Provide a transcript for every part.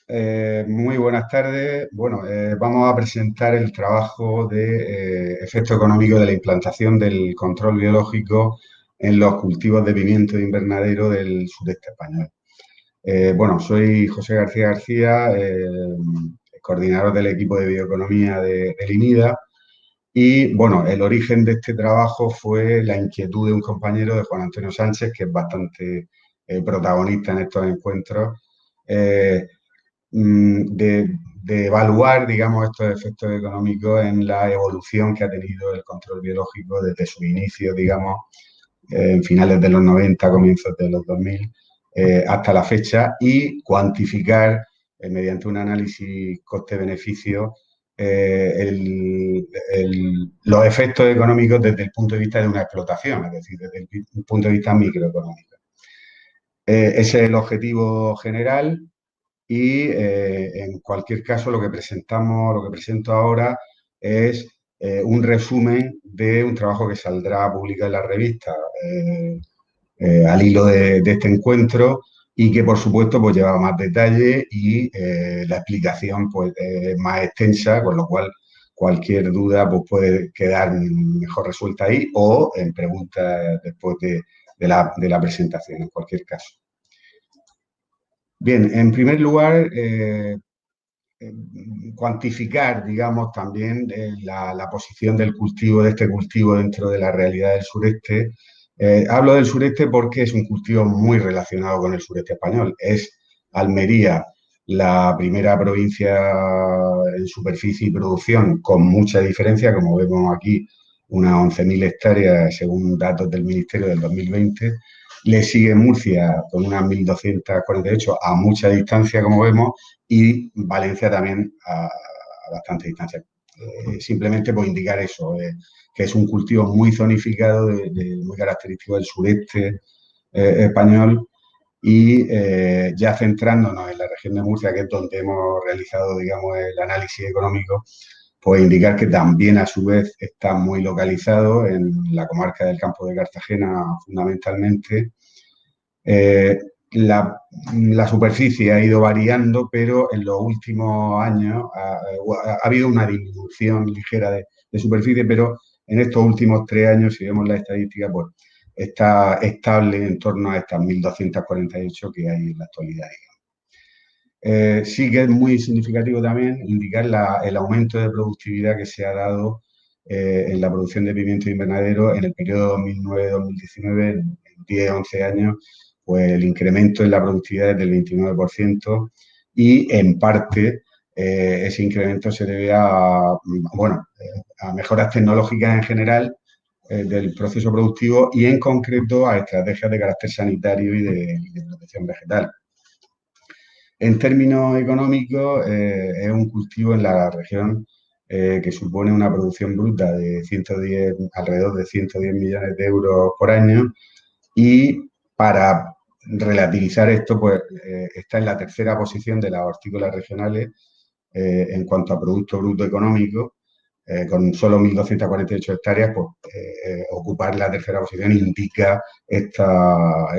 Muy buenas tardes. Bueno, vamos a presentar el trabajo de efecto económico de la implantación del control biológico en los cultivos de pimiento de invernadero del sureste español. Bueno, soy José García García, coordinador del equipo de bioeconomía del INIDA. Y bueno, el origen de este trabajo fue la inquietud de un compañero, de Juan Antonio Sánchez, que es bastante protagonista en estos encuentros. eh, de evaluar, digamos, estos efectos económicos en la evolución que ha tenido el control biológico desde su inicio, digamos, en finales de los 90, comienzos de los 2000, hasta la fecha, y cuantificar mediante un análisis coste-beneficio los efectos económicos desde el punto de vista de una explotación, es decir, desde el punto de vista microeconómico. Ese es el objetivo general. Y en cualquier caso, lo que presentamos, lo que presento ahora es un resumen de un trabajo que saldrá publicado en la revista eh, al hilo de este encuentro y que, por supuesto, pues lleva más detalle y la explicación pues, es más extensa, con lo cual cualquier duda pues, puede quedar mejor resuelta ahí o en preguntas después de la presentación, en cualquier caso. Bien, en primer lugar, cuantificar, digamos, también la posición del cultivo, de este cultivo dentro de la realidad del sureste. Hablo del sureste porque es un cultivo muy relacionado con el sureste español. Es Almería la primera provincia en superficie y producción con mucha diferencia, como vemos aquí, unas 11.000 hectáreas según datos del Ministerio del 2020. Le sigue Murcia con unas 1.248 a mucha distancia, como vemos, y Valencia también a bastante distancia. Simplemente por indicar eso, que es un cultivo muy zonificado, muy característico del sureste español, y ya centrándonos en la región de Murcia, que es donde hemos realizado, digamos, el análisis económico, pues indicar que también a su vez está muy localizado en la comarca del Campo de Cartagena fundamentalmente. Eh, la, la, superficie ha ido variando, pero en los últimos años ha habido una disminución ligera de superficie, pero en estos últimos 3 años, si vemos la estadística, pues está estable en torno a estas 1.248 que hay en la actualidad. Sí que es muy significativo también indicar el aumento de productividad que se ha dado en la producción de pimiento invernadero en el periodo 2009-2019, en 10-11 años, pues el incremento en la productividad es del 29% y en parte ese incremento se debe bueno, a mejoras tecnológicas en general del proceso productivo y en concreto a estrategias de carácter sanitario y de protección vegetal. En términos económicos, es un cultivo en la región que supone una producción bruta de 110, alrededor de 110 millones de euros por año, y para relativizar esto, pues está en la tercera posición de las hortícolas regionales en cuanto a Producto Bruto Económico, con solo 1.248 hectáreas, pues ocupar la tercera posición indica esta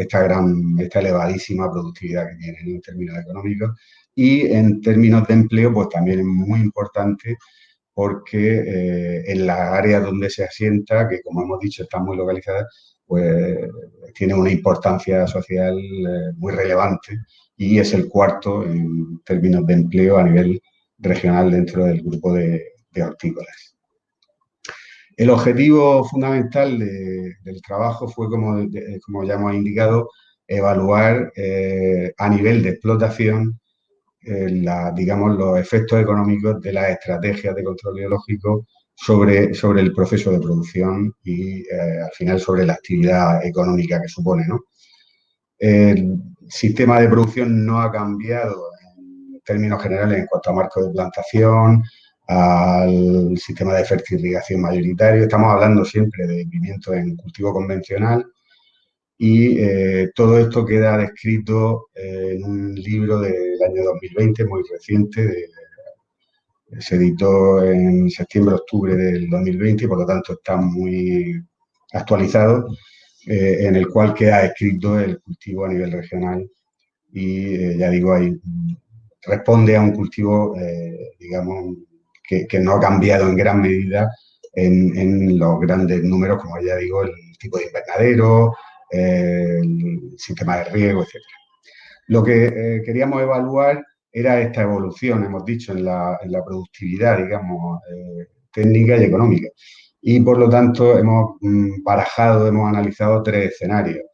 elevadísima productividad que tienen en términos económicos. Y en términos de empleo, pues también es muy importante porque en las áreas donde se asienta, que como hemos dicho están muy localizadas, pues tiene una importancia social muy relevante y es el cuarto en términos de empleo a nivel regional dentro del grupo de hortícolas. El objetivo fundamental del trabajo fue, como ya hemos indicado, evaluar a nivel de explotación digamos, los efectos económicos de las estrategias de control biológico sobre el proceso de producción y al final sobre la actividad económica que supone, ¿no? El sistema de producción no ha cambiado en términos generales en cuanto a marco de plantación, al sistema de fertirrigación mayoritario. Estamos hablando siempre de pimiento en cultivo convencional y todo esto queda descrito en un libro del año 2020, muy reciente, se editó en septiembre-octubre del 2020 y por lo tanto está muy actualizado, en el cual queda escrito el cultivo a nivel regional y ya digo, hay responde a un cultivo, digamos, que no ha cambiado en gran medida en los grandes números, como ya digo, el tipo de invernadero, el sistema de riego, etcétera. Lo que queríamos evaluar era esta evolución, hemos dicho, en la productividad, digamos, técnica y económica. Y por lo tanto hemos barajado, hemos analizado tres escenarios.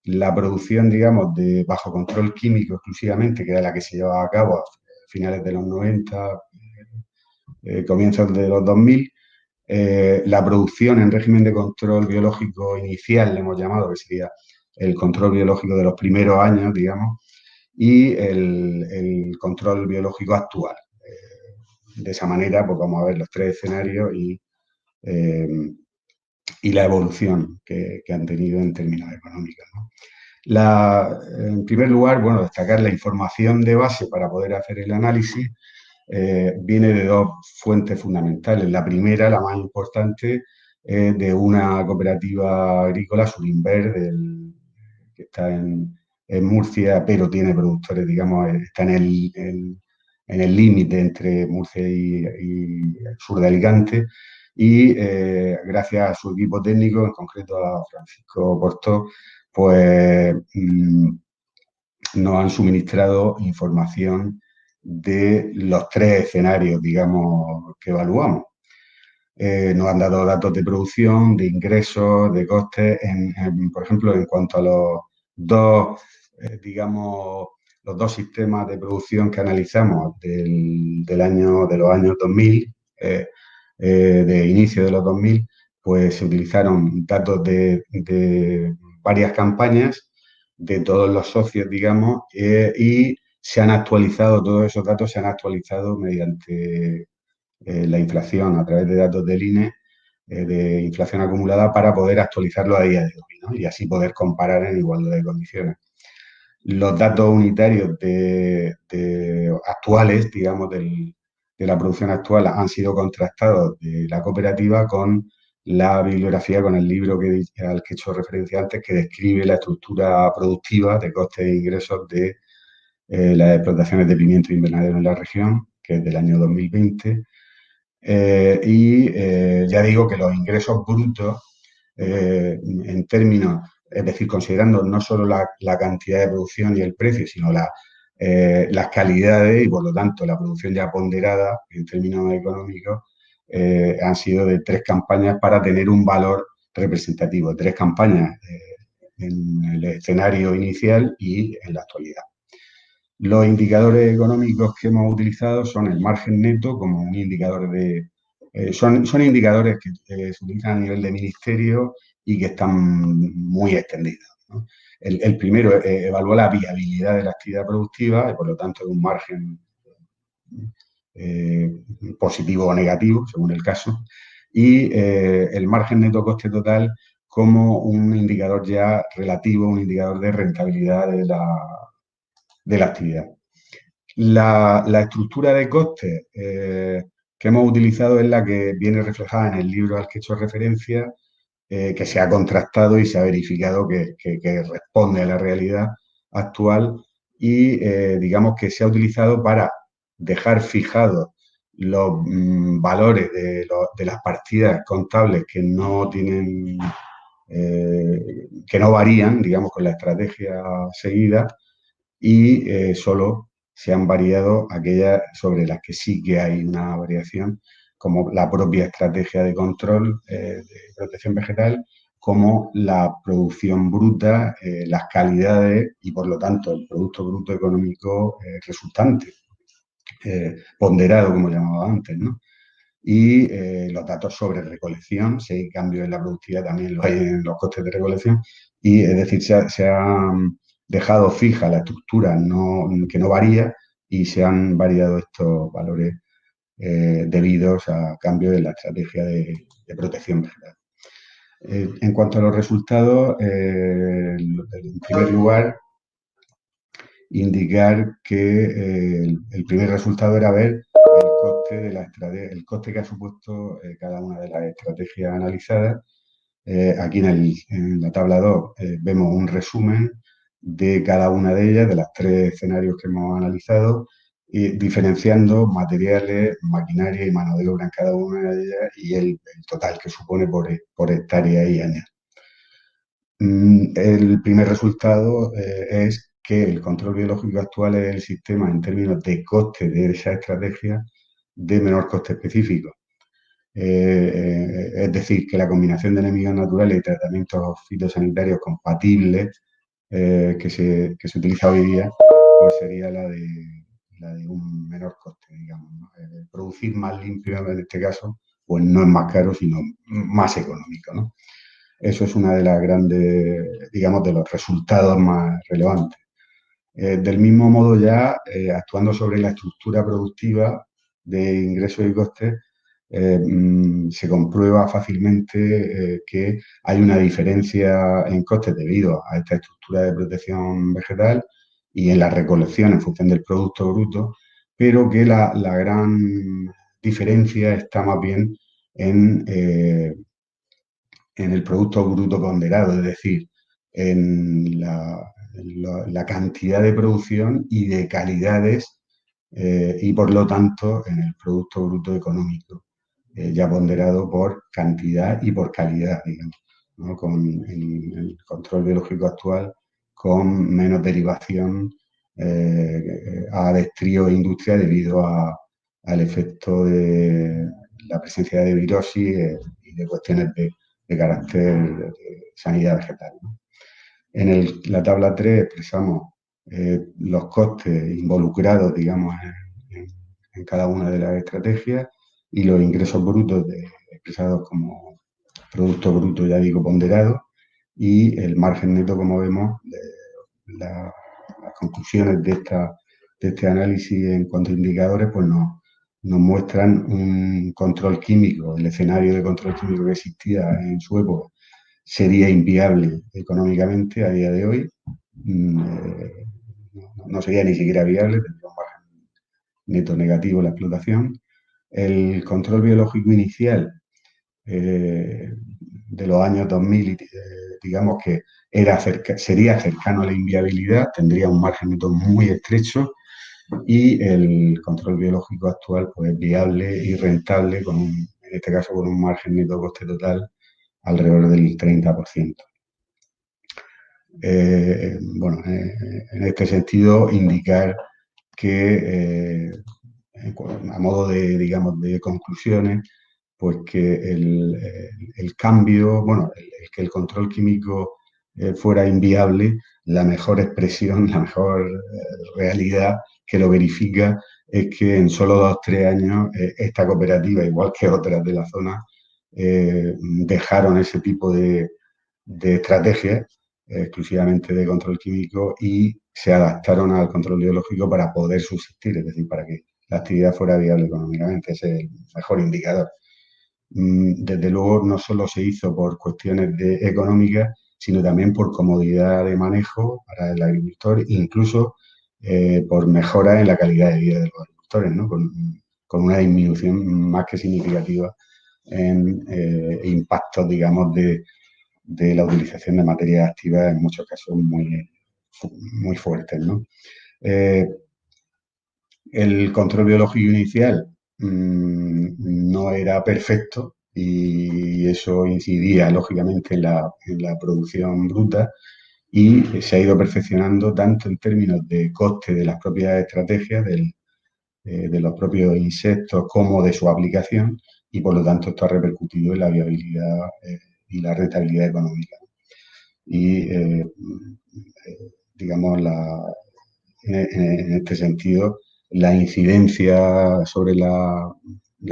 La producción, digamos, de bajo control químico exclusivamente, que era la que se llevaba a cabo a finales de los 90, comienzos de los 2000. La producción en régimen de control biológico inicial, le hemos llamado, que sería el control biológico de los primeros años, digamos, y el control biológico actual. De esa manera, pues vamos a ver los tres escenarios eh, y la evolución que han tenido en términos económicos, ¿no? En primer lugar, bueno, destacar la información de base para poder hacer el análisis viene de dos fuentes fundamentales. La primera, la más importante, de una cooperativa agrícola, Surinver, que está en Murcia, pero tiene productores, digamos, está en el límite entre Murcia y el sur de Alicante. Y gracias a su equipo técnico, en concreto a Francisco Portó, pues nos han suministrado información de los tres escenarios, digamos, que evaluamos. Nos han dado datos de producción, de ingresos, de costes, por ejemplo, en cuanto a dos, digamos, los dos sistemas de producción que analizamos de los años 2000, de inicio de los 2000, pues se utilizaron datos de varias campañas de todos los socios, digamos, y se han actualizado, todos esos datos se han actualizado mediante la inflación a través de datos del INE, de inflación acumulada, para poder actualizarlo a día de hoy, ¿no? Y así poder comparar en igualdad de condiciones. Los datos unitarios actuales, digamos, de la producción actual han sido contrastados de la cooperativa con la bibliografía, con el libro al que he hecho referencia antes, que describe la estructura productiva de costes e ingresos de las explotaciones de pimiento invernadero en la región, que es del año 2020. Ya digo que los ingresos brutos, en términos, es decir, considerando no solo la cantidad de producción y el precio, sino las calidades y, por lo tanto, la producción ya ponderada en términos económicos, han sido de tres campañas para tener un valor representativo. Tres campañas en el escenario inicial y en la actualidad. Los indicadores económicos que hemos utilizado son el margen neto como un indicador son indicadores que se utilizan a nivel de ministerio y que están muy extendidos, ¿no? El primero evalúa la viabilidad de la actividad productiva y, por lo tanto, de un margen eh, positivo o negativo, según el caso, y el margen neto coste total como un indicador ya relativo, un indicador de rentabilidad de la actividad. La estructura de costes que hemos utilizado es la que viene reflejada en el libro al que he hecho referencia, que se ha contrastado y se ha verificado que responde a la realidad actual y digamos que se ha utilizado para dejar fijados los valores de las partidas contables que no tienen, que no varían, digamos, con la estrategia seguida, y solo se han variado aquellas sobre las que sí que hay una variación, como la propia estrategia de control de protección vegetal, como la producción bruta, las calidades y, por lo tanto, el Producto Bruto Económico resultante, ponderado, como llamaba antes, ¿no? Y los datos sobre recolección, si hay cambios en la productividad también lo hay en los costes de recolección, y es decir, se ha dejado fija la estructura que no varía y se han variado estos valores debidos a cambios en la estrategia de protección vegetal. En cuanto a los resultados, en primer lugar, indicar que el primer resultado era ver el coste que ha supuesto cada una de las estrategias analizadas. Aquí en la tabla 2 vemos un resumen de cada una de ellas, de los tres escenarios que hemos analizado, y diferenciando materiales, maquinaria y mano de obra en cada una de ellas y el total que supone por hectárea y año. El primer resultado es que el control biológico actual es el sistema en términos de coste de esa estrategia de menor coste específico. Es decir, que la combinación de enemigos naturales y tratamientos fitosanitarios compatibles que se utiliza hoy día, pues sería la de un menor coste, digamos, ¿no? Producir más limpio en este caso, pues no es más caro, sino más económico, ¿no? Eso es una de las grandes, digamos, de los resultados más relevantes. Del mismo modo ya, actuando sobre la estructura productiva de ingresos y costes, se comprueba fácilmente que hay una diferencia en costes debido a esta estructura de protección vegetal y en la recolección en función del producto bruto, pero que la gran diferencia está más bien en el producto bruto ponderado, es decir, en la cantidad de producción y de calidades y por lo tanto en el producto bruto económico, ya ponderado por cantidad y por calidad, digamos, ¿no? Con el control biológico actual, con menos derivación a destrío e industria debido al efecto de la presencia de virosis y de cuestiones de carácter de sanidad vegetal, ¿no? En la tabla 3 expresamos los costes involucrados, digamos, en cada una de las estrategias y los ingresos brutos expresados como producto bruto, ya digo, ponderado, y el margen neto, como vemos, las conclusiones de este análisis en cuanto a indicadores, pues nos muestran un control químico, el escenario de control químico que existía en su época sería inviable económicamente a día de hoy. No sería ni siquiera viable, tendría un margen neto negativo la explotación. El control biológico inicial de los años 2000, digamos que sería cercano a la inviabilidad, tendría un margen neto muy estrecho y el control biológico actual pues es viable y rentable, en este caso con un margen neto coste total alrededor del 30%. Bueno, en este sentido, indicar que, a modo de, digamos, de conclusiones, pues que el cambio, bueno, que el control químico fuera inviable, la mejor expresión, la mejor realidad que lo verifica es que en solo 2 o 3 años esta cooperativa, igual que otras de la zona, dejaron ese tipo de estrategias exclusivamente de control químico y se adaptaron al control biológico para poder subsistir, es decir, para que la actividad fuera viable económicamente. Ese es el mejor indicador. Desde luego, no solo se hizo por cuestiones económicas, sino también por comodidad de manejo para el agricultor, incluso por mejora en la calidad de vida de los agricultores, ¿no? Con una disminución más que significativa en impactos, digamos, de la utilización de materias activas, en muchos casos muy fuertes, ¿no? El control biológico inicial no era perfecto y eso incidía lógicamente en la producción bruta y se ha ido perfeccionando tanto en términos de coste de las propias estrategias, de los propios insectos, como de su aplicación y por lo tanto esto ha repercutido en la viabilidad y la rentabilidad económica. Y digamos, en este sentido, la incidencia sobre la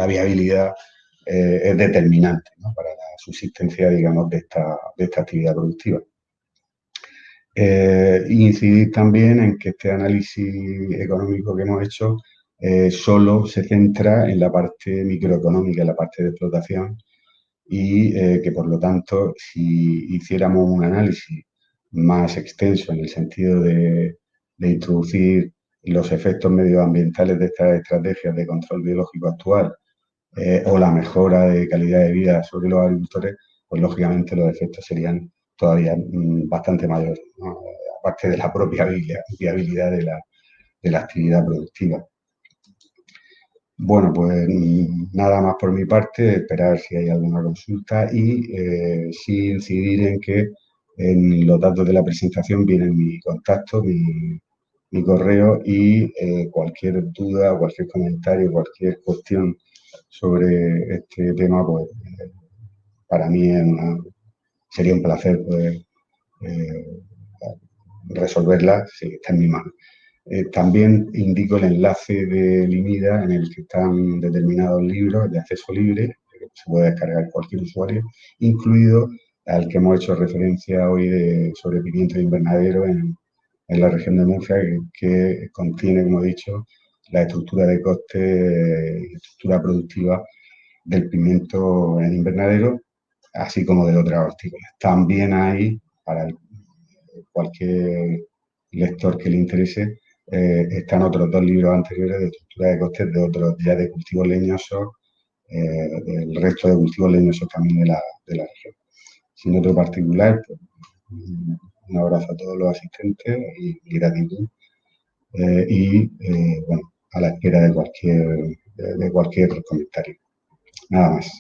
viabilidad es determinante, ¿no? Para la subsistencia, digamos, de esta actividad productiva. Incidir también en que este análisis económico que hemos hecho solo se centra en la parte microeconómica, en la parte de explotación, y que por lo tanto, si hiciéramos un análisis más extenso en el sentido de introducir los efectos medioambientales de estas estrategias de control biológico actual o la mejora de calidad de vida sobre los agricultores, pues lógicamente los efectos serían todavía bastante mayores, ¿no? Aparte de la propia viabilidad de la actividad productiva. Bueno, pues nada más por mi parte, esperar si hay alguna consulta y sí incidir en que en los datos de la presentación vienen mi contacto, mi correo y cualquier duda, cualquier comentario, cualquier cuestión sobre este tema, pues para mí sería un placer poder eh, resolverla si está en mi mano. También indico el enlace de Limida en el que están determinados libros de acceso libre, que se puede descargar cualquier usuario, incluido al que hemos hecho referencia hoy sobre pimiento de invernadero en la región de Murcia, que contiene, como he dicho, la estructura de coste y estructura productiva del pimiento en invernadero, así como de otras hortícolas. También hay, para cualquier lector que le interese, están otros dos libros anteriores de estructura de costes de otros ya de cultivos leñosos, del resto de cultivos leñosos también de la región. Sin otro particular, pues, un abrazo a todos los asistentes y gratitud. Bueno, a la espera de cualquier comentario. Nada más.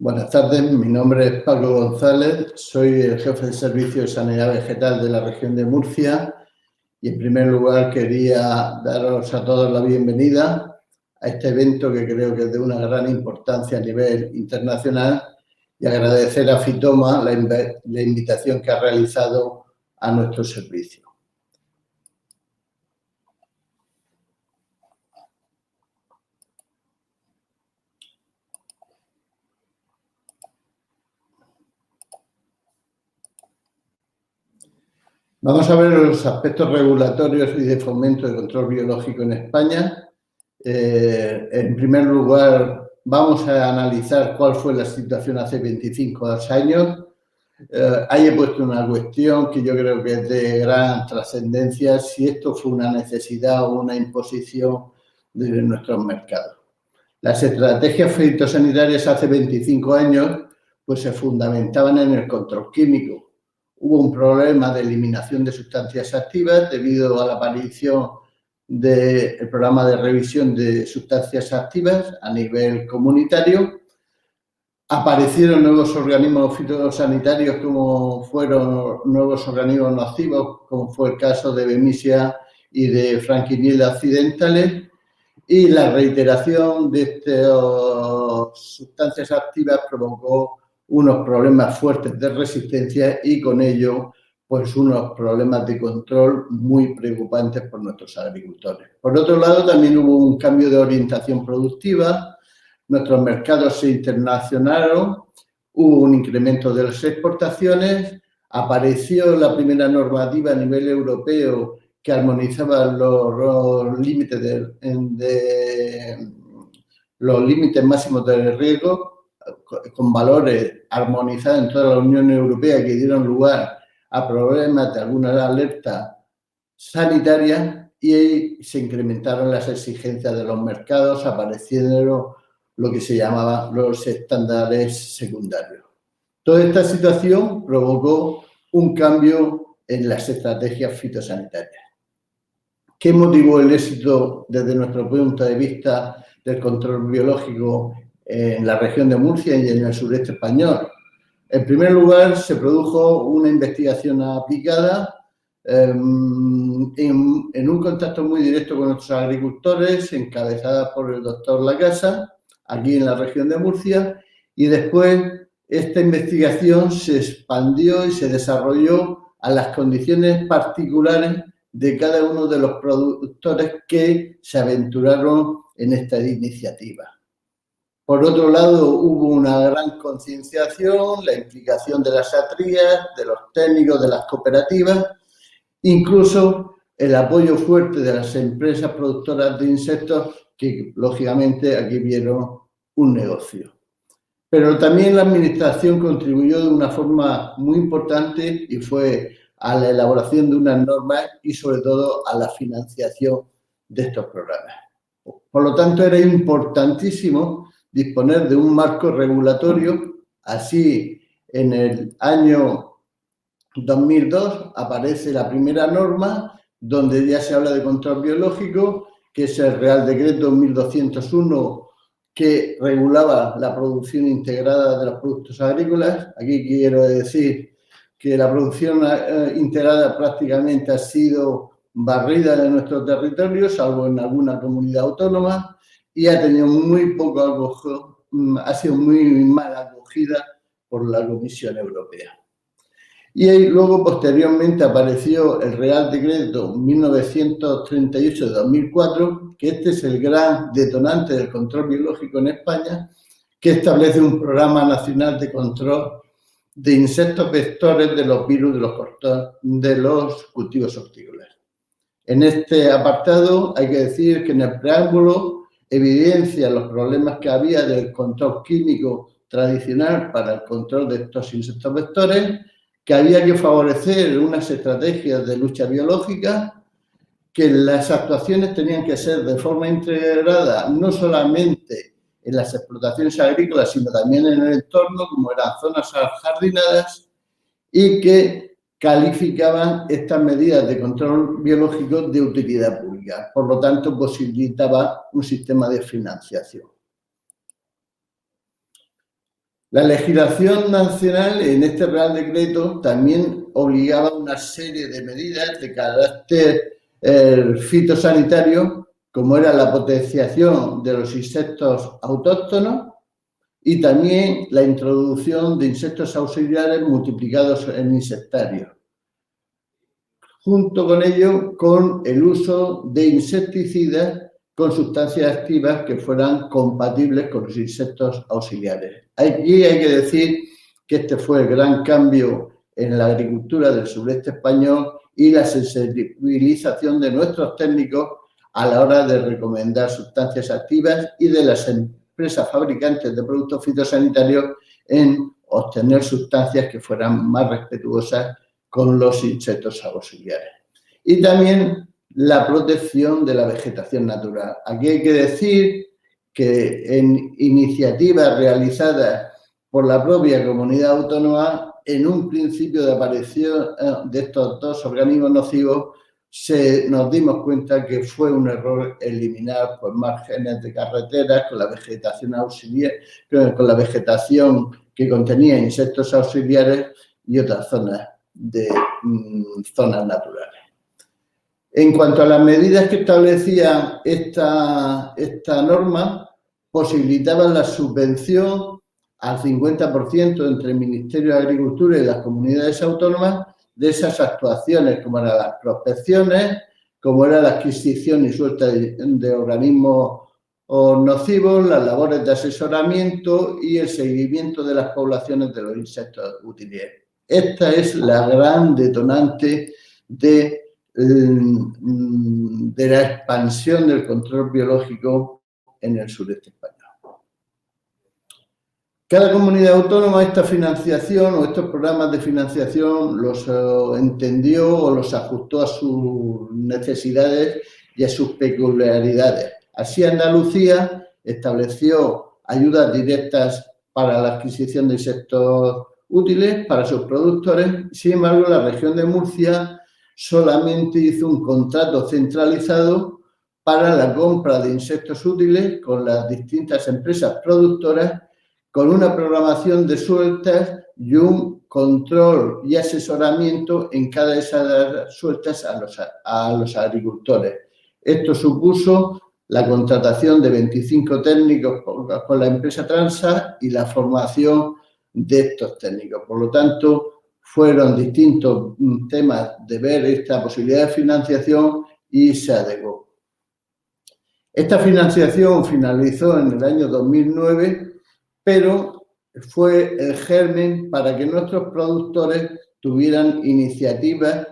Buenas tardes, mi nombre es Pablo González, soy el jefe de servicio de sanidad vegetal de la región de Murcia y en primer lugar quería daros a todos la bienvenida a este evento que creo que es de una gran importancia a nivel internacional y agradecer a Fitoma la invitación que ha realizado a nuestro servicio. Vamos a ver los aspectos regulatorios y de fomento de control biológico en España. En primer lugar, vamos a analizar cuál fue la situación hace 25 años. Ahí he puesto una cuestión que yo creo que es de gran trascendencia, si esto fue una necesidad o una imposición de nuestros mercados. Las estrategias fitosanitarias hace 25 años pues se fundamentaban en el control químico. Hubo un problema de eliminación de sustancias activas debido a la aparición del programa de revisión de sustancias activas a nivel comunitario. Aparecieron nuevos organismos fitosanitarios como fueron nuevos organismos nocivos, como fue el caso de Bemisia y de Franquinilla accidentales, y la reiteración de estas sustancias activas provocó unos problemas fuertes de resistencia y con ello pues unos problemas de control muy preocupantes por nuestros agricultores. Por otro lado, también hubo un cambio de orientación productiva, nuestros mercados se internacionaron, hubo un incremento de las exportaciones, apareció la primera normativa a nivel europeo que armonizaba los límites máximos de riesgo con valores armonizados en toda la Unión Europea que dieron lugar a problemas de alguna alerta sanitaria y se incrementaron las exigencias de los mercados, apareciendo lo que se llamaban los estándares secundarios. Toda esta situación provocó un cambio en las estrategias fitosanitarias. ¿Qué motivó el éxito desde nuestro punto de vista del control biológico en la región de Murcia y en el sureste español? En primer lugar, se produjo una investigación aplicada en un contacto muy directo con nuestros agricultores, encabezada por el doctor Lacasa, aquí en la región de Murcia, y después esta investigación se expandió y se desarrolló a las condiciones particulares de cada uno de los productores que se aventuraron en esta iniciativa. Por otro lado, hubo una gran concienciación, la implicación de las atrías, de los técnicos, de las cooperativas, incluso el apoyo fuerte de las empresas productoras de insectos que, lógicamente, aquí vieron un negocio. Pero también la Administración contribuyó de una forma muy importante y fue a la elaboración de unas normas y sobre todo a la financiación de estos programas. Por lo tanto, era importantísimo disponer de un marco regulatorio. Así, en el año 2002 aparece la primera norma donde ya se habla de control biológico, que es el Real Decreto 1201, que regulaba la producción integrada de los productos agrícolas. Aquí quiero decir que la producción integrada prácticamente ha sido barrida de nuestro territorio, salvo en alguna comunidad autónoma, y ha tenido muy poco ha sido muy mal acogida por la Comisión Europea. Y luego, posteriormente, apareció el Real Decreto 1938 de 2004, que este es el gran detonante del control biológico en España, que establece un programa nacional de control de insectos vectores de los virus de los cultivos hortícolas. En este apartado hay que decir que en el preámbulo evidencia los problemas que había del control químico tradicional para el control de estos insectos vectores, que había que favorecer unas estrategias de lucha biológica, que las actuaciones tenían que ser de forma integrada, no solamente en las explotaciones agrícolas, sino también en el entorno, como eran zonas ajardinadas, y que calificaban estas medidas de control biológico de utilidad pública. Por lo tanto, posibilitaba un sistema de financiación. La legislación nacional en este Real Decreto también obligaba una serie de medidas de carácter fitosanitario, como era la potenciación de los insectos autóctonos y también la introducción de insectos auxiliares multiplicados en insectarios. Junto con ello, con el uso de insecticidas con sustancias activas que fueran compatibles con los insectos auxiliares. Aquí hay que decir que este fue el gran cambio en la agricultura del sureste español y la sensibilización de nuestros técnicos a la hora de recomendar sustancias activas y de las empresas fabricantes de productos fitosanitarios en obtener sustancias que fueran más respetuosas con los insectos auxiliares. Y también la protección de la vegetación natural. Aquí hay que decir que en iniciativas realizadas por la propia comunidad autónoma, en un principio de aparición de estos dos organismos nocivos, nos dimos cuenta que fue un error eliminar pues, márgenes de carreteras con la vegetación auxiliar, con la vegetación que contenía insectos auxiliares y otras zonas de zonas naturales. En cuanto a las medidas que establecía esta norma, posibilitaban la subvención al 50% entre el Ministerio de Agricultura y las comunidades autónomas de esas actuaciones, como eran las prospecciones, como era la adquisición y suelta de organismos nocivos, las labores de asesoramiento y el seguimiento de las poblaciones de los insectos útiles. Esta es la gran detonante de la expansión del control biológico en el sureste español. Cada comunidad autónoma esta financiación o estos programas de financiación los entendió o los ajustó a sus necesidades y a sus peculiaridades. Así, Andalucía estableció ayudas directas para la adquisición de insectos útiles para sus productores. Sin embargo, la región de Murcia solamente hizo un contrato centralizado para la compra de insectos útiles con las distintas empresas productoras, con una programación de sueltas y un control y asesoramiento en cada de esas sueltas a los agricultores. Esto supuso la contratación de 25 técnicos con la empresa Transa y la formación de estos técnicos. Por lo tanto, fueron distintos temas de ver esta posibilidad de financiación y se adecuó. Esta financiación finalizó en el año 2009, pero fue el germen para que nuestros productores tuvieran iniciativas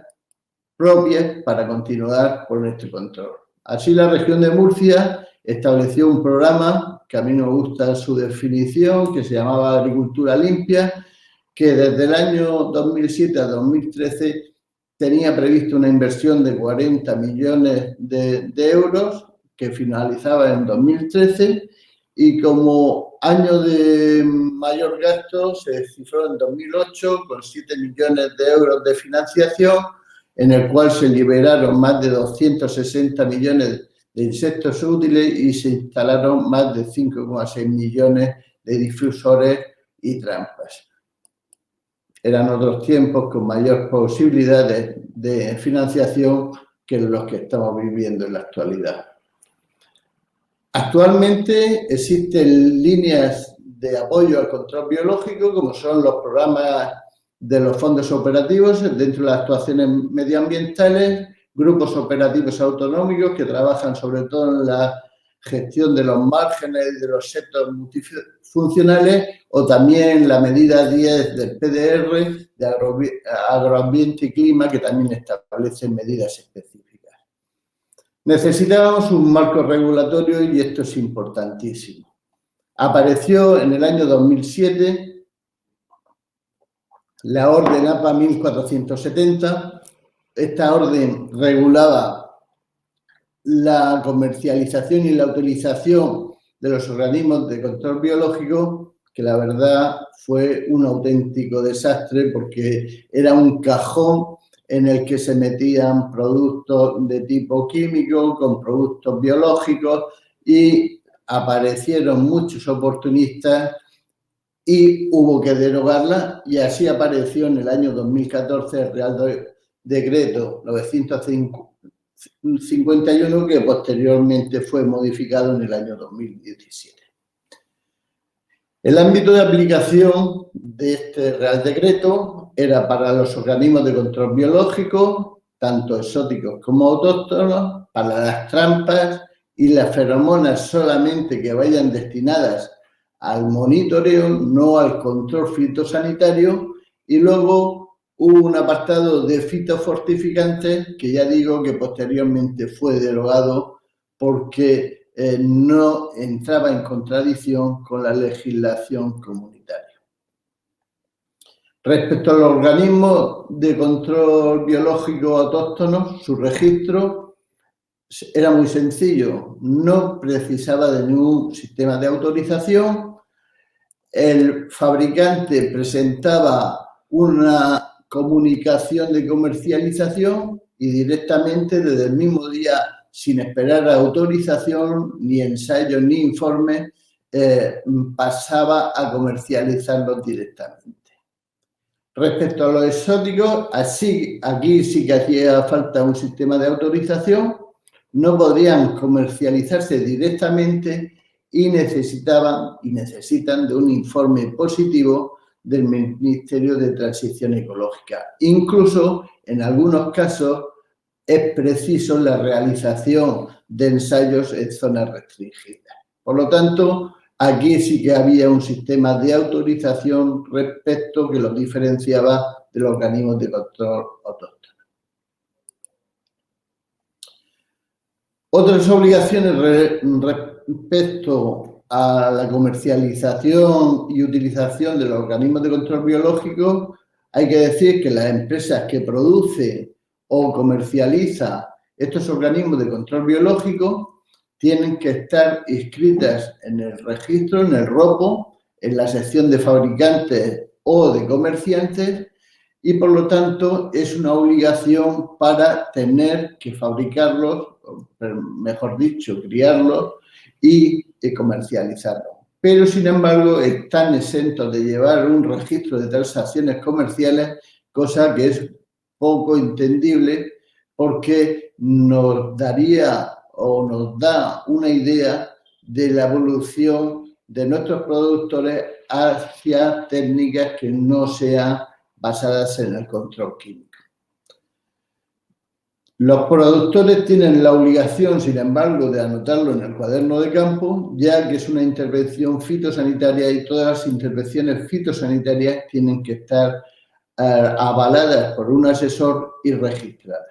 propias para continuar con este control. Así, la región de Murcia estableció un programa, que a mí me gusta su definición, que se llamaba Agricultura Limpia, que desde el año 2007 a 2013 tenía previsto una inversión de 40 millones de euros, que finalizaba en 2013, y como año de mayor gasto se cifró en 2008 con 7 millones de euros de financiación, en el cual se liberaron más de 260 millones de insectos útiles y se instalaron más de 5,6 millones de difusores y trampas. Eran otros tiempos con mayor posibilidades de financiación que los que estamos viviendo en la actualidad. Actualmente existen líneas de apoyo al control biológico, como son los programas de los fondos operativos dentro de las actuaciones medioambientales, grupos operativos autonómicos que trabajan sobre todo en la gestión de los márgenes de los sectores multifuncionales, o también la medida 10 del PDR de agroambiente y clima, que también establece medidas específicas. Necesitábamos un marco regulatorio y esto es importantísimo. Apareció en el año 2007 la Orden APA 1470. Esta orden regulaba la comercialización y la utilización de los organismos de control biológico, que la verdad fue un auténtico desastre porque era un cajón en el que se metían productos de tipo químico con productos biológicos y aparecieron muchos oportunistas y hubo que derogarla, y así apareció en el año 2014 el Real Decreto 951, que posteriormente fue modificado en el año 2017. El ámbito de aplicación de este Real Decreto era para los organismos de control biológico, tanto exóticos como autóctonos, para las trampas y las feromonas solamente que vayan destinadas al monitoreo, no al control fitosanitario, y luego hubo un apartado de fitofortificantes que ya digo que posteriormente fue derogado porque no entraba en contradicción con la legislación comunitaria. Respecto a los organismos de control biológico autóctonos, su registro era muy sencillo, no precisaba de ningún sistema de autorización. El fabricante presentaba una comunicación de comercialización y directamente desde el mismo día, sin esperar autorización, ni ensayos, ni informes, pasaba a comercializarlos directamente. Respecto a los exóticos, aquí sí que hacía falta un sistema de autorización, no podían comercializarse directamente y necesitan de un informe positivo del Ministerio de Transición Ecológica. Incluso, en algunos casos, es preciso la realización de ensayos en zonas restringidas. Por lo tanto, aquí sí que había un sistema de autorización respecto que los diferenciaba de los organismos de control autóctonos. Otras obligaciones respecto a la comercialización y utilización de los organismos de control biológico, hay que decir que las empresas que producen o comercializan estos organismos de control biológico tienen que estar inscritas en el registro, en el ROPO, en la sección de fabricantes o de comerciantes, y por lo tanto es una obligación para tener que fabricarlos, mejor dicho, criarlos y comercializarlos. Pero, sin embargo, están exentos de llevar un registro de transacciones comerciales, cosa que es poco entendible porque nos daría o nos da una idea de la evolución de nuestros productores hacia técnicas que no sean basadas en el control químico. Los productores tienen la obligación, sin embargo, de anotarlo en el cuaderno de campo, ya que es una intervención fitosanitaria y todas las intervenciones fitosanitarias tienen que estar avaladas por un asesor y registradas.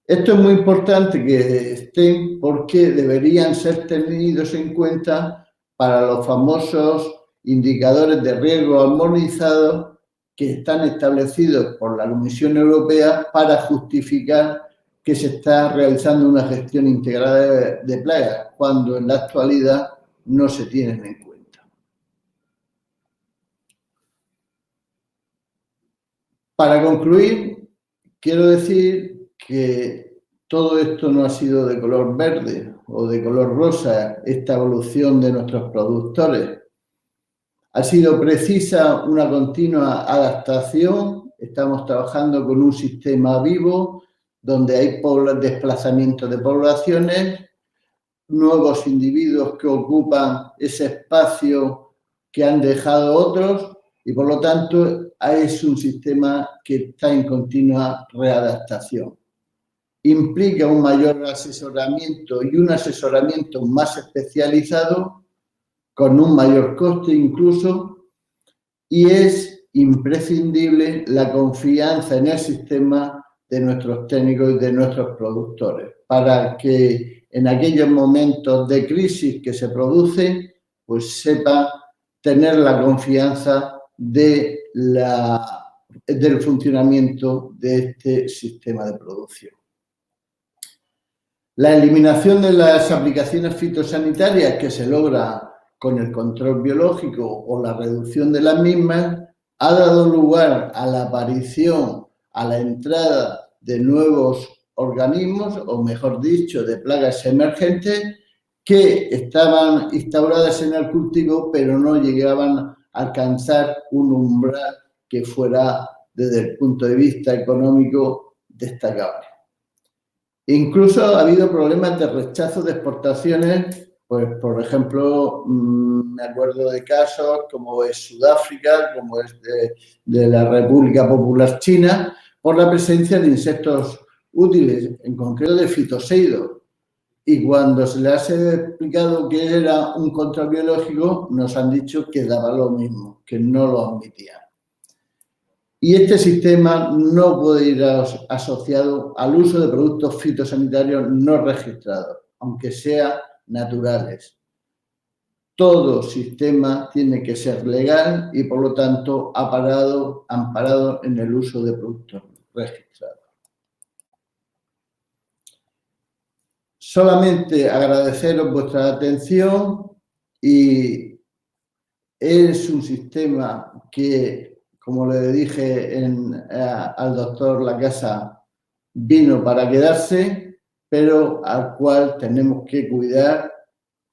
Esto es muy importante que estén porque deberían ser tenidos en cuenta para los famosos indicadores de riesgo armonizados que están establecidos por la Comisión Europea para justificar que se está realizando una gestión integrada de plagas, cuando en la actualidad no se tienen en cuenta. Para concluir, quiero decir que todo esto no ha sido de color verde o de color rosa, esta evolución de nuestros productores. Ha sido precisa una continua adaptación. Estamos trabajando con un sistema vivo donde hay desplazamiento de poblaciones, nuevos individuos que ocupan ese espacio que han dejado otros y, por lo tanto, es un sistema que está en continua readaptación. Implica un mayor asesoramiento y un asesoramiento más especializado, con un mayor coste incluso, y es imprescindible la confianza en el sistema de nuestros técnicos y de nuestros productores para que en aquellos momentos de crisis que se producen, pues sepa tener la confianza del funcionamiento de este sistema de producción. La eliminación de las aplicaciones fitosanitarias que se logra con el control biológico o la reducción de las mismas ha dado lugar a la aparición, a la entrada de nuevos organismos, o mejor dicho, de plagas emergentes que estaban instauradas en el cultivo, pero no llegaban a alcanzar un umbral que fuera, desde el punto de vista económico, destacable. Incluso ha habido problemas de rechazo de exportaciones, pues por ejemplo, me acuerdo de casos como es Sudáfrica, como es de la República Popular China, por la presencia de insectos útiles, en concreto de fitoseidos. Y cuando se les ha explicado que era un control biológico, nos han dicho que daba lo mismo, que no lo admitían. Y este sistema no puede ir asociado al uso de productos fitosanitarios no registrados, aunque sean naturales. Todo sistema tiene que ser legal y, por lo tanto, amparado en el uso de productos registrados. Solamente agradeceros vuestra atención, y es un sistema que, como le dije al doctor Lacasa, vino para quedarse, pero al cual tenemos que cuidar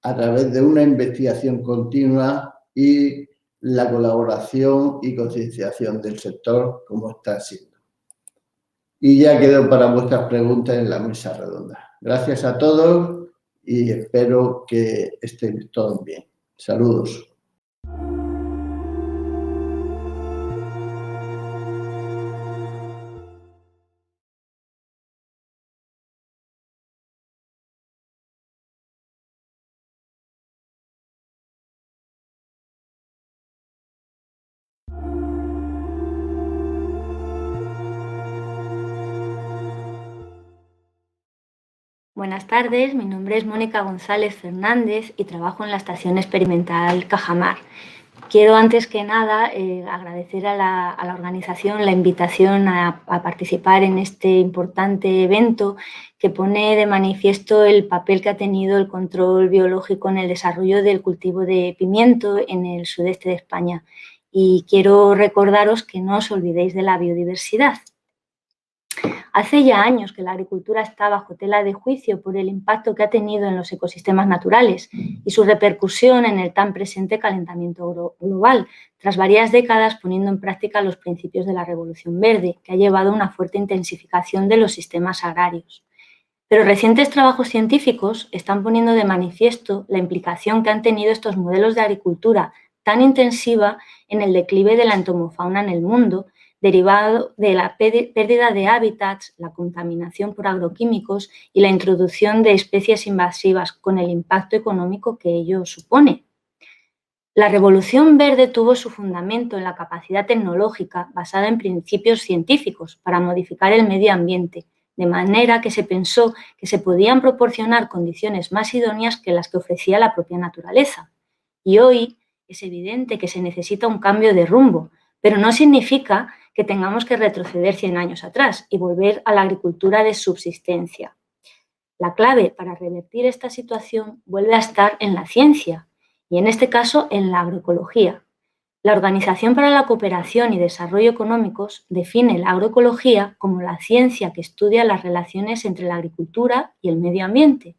a través de una investigación continua y la colaboración y concienciación del sector, como está siendo. Y ya quedo para vuestras preguntas en la mesa redonda. Gracias a todos y espero que estén todos bien. Saludos. Buenas tardes, mi nombre es Mónica González Fernández y trabajo en la Estación Experimental Cajamar. Quiero antes que nada agradecer a la organización la invitación a participar en este importante evento que pone de manifiesto el papel que ha tenido el control biológico en el desarrollo del cultivo de pimiento en el sudeste de España. Y quiero recordaros que no os olvidéis de la biodiversidad. Hace ya años que la agricultura está bajo tela de juicio por el impacto que ha tenido en los ecosistemas naturales y su repercusión en el tan presente calentamiento global, tras varias décadas poniendo en práctica los principios de la Revolución Verde, que ha llevado a una fuerte intensificación de los sistemas agrarios. Pero recientes trabajos científicos están poniendo de manifiesto la implicación que han tenido estos modelos de agricultura tan intensiva en el declive de la entomofauna en el mundo, derivado de la pérdida de hábitats, la contaminación por agroquímicos y la introducción de especies invasivas, con el impacto económico que ello supone. La Revolución Verde tuvo su fundamento en la capacidad tecnológica basada en principios científicos para modificar el medio ambiente, de manera que se pensó que se podían proporcionar condiciones más idóneas que las que ofrecía la propia naturaleza. Y hoy es evidente que se necesita un cambio de rumbo, pero no significa que tengamos que retroceder 100 años atrás y volver a la agricultura de subsistencia. La clave para revertir esta situación vuelve a estar en la ciencia y, en este caso, en la agroecología. La Organización para la Cooperación y Desarrollo Económicos define la agroecología como la ciencia que estudia las relaciones entre la agricultura y el medio ambiente.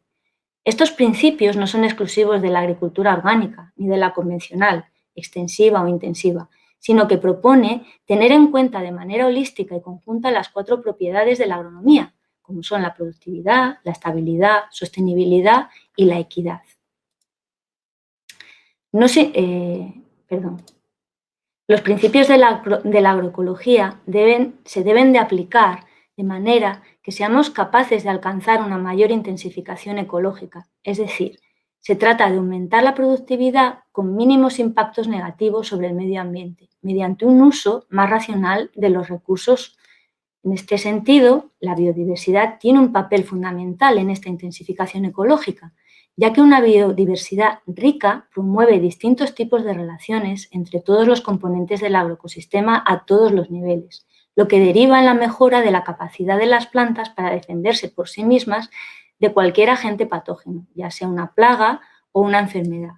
Estos principios no son exclusivos de la agricultura orgánica ni de la convencional, extensiva o intensiva, sino que propone tener en cuenta de manera holística y conjunta las 4 propiedades de la agronomía, como son la productividad, la estabilidad, sostenibilidad y la equidad. Los principios de la agroecología se deben de aplicar de manera que seamos capaces de alcanzar una mayor intensificación ecológica, es decir, se trata de aumentar la productividad con mínimos impactos negativos sobre el medio ambiente, mediante un uso más racional de los recursos. En este sentido, la biodiversidad tiene un papel fundamental en esta intensificación ecológica, ya que una biodiversidad rica promueve distintos tipos de relaciones entre todos los componentes del agroecosistema a todos los niveles, lo que deriva en la mejora de la capacidad de las plantas para defenderse por sí mismas de cualquier agente patógeno, ya sea una plaga o una enfermedad.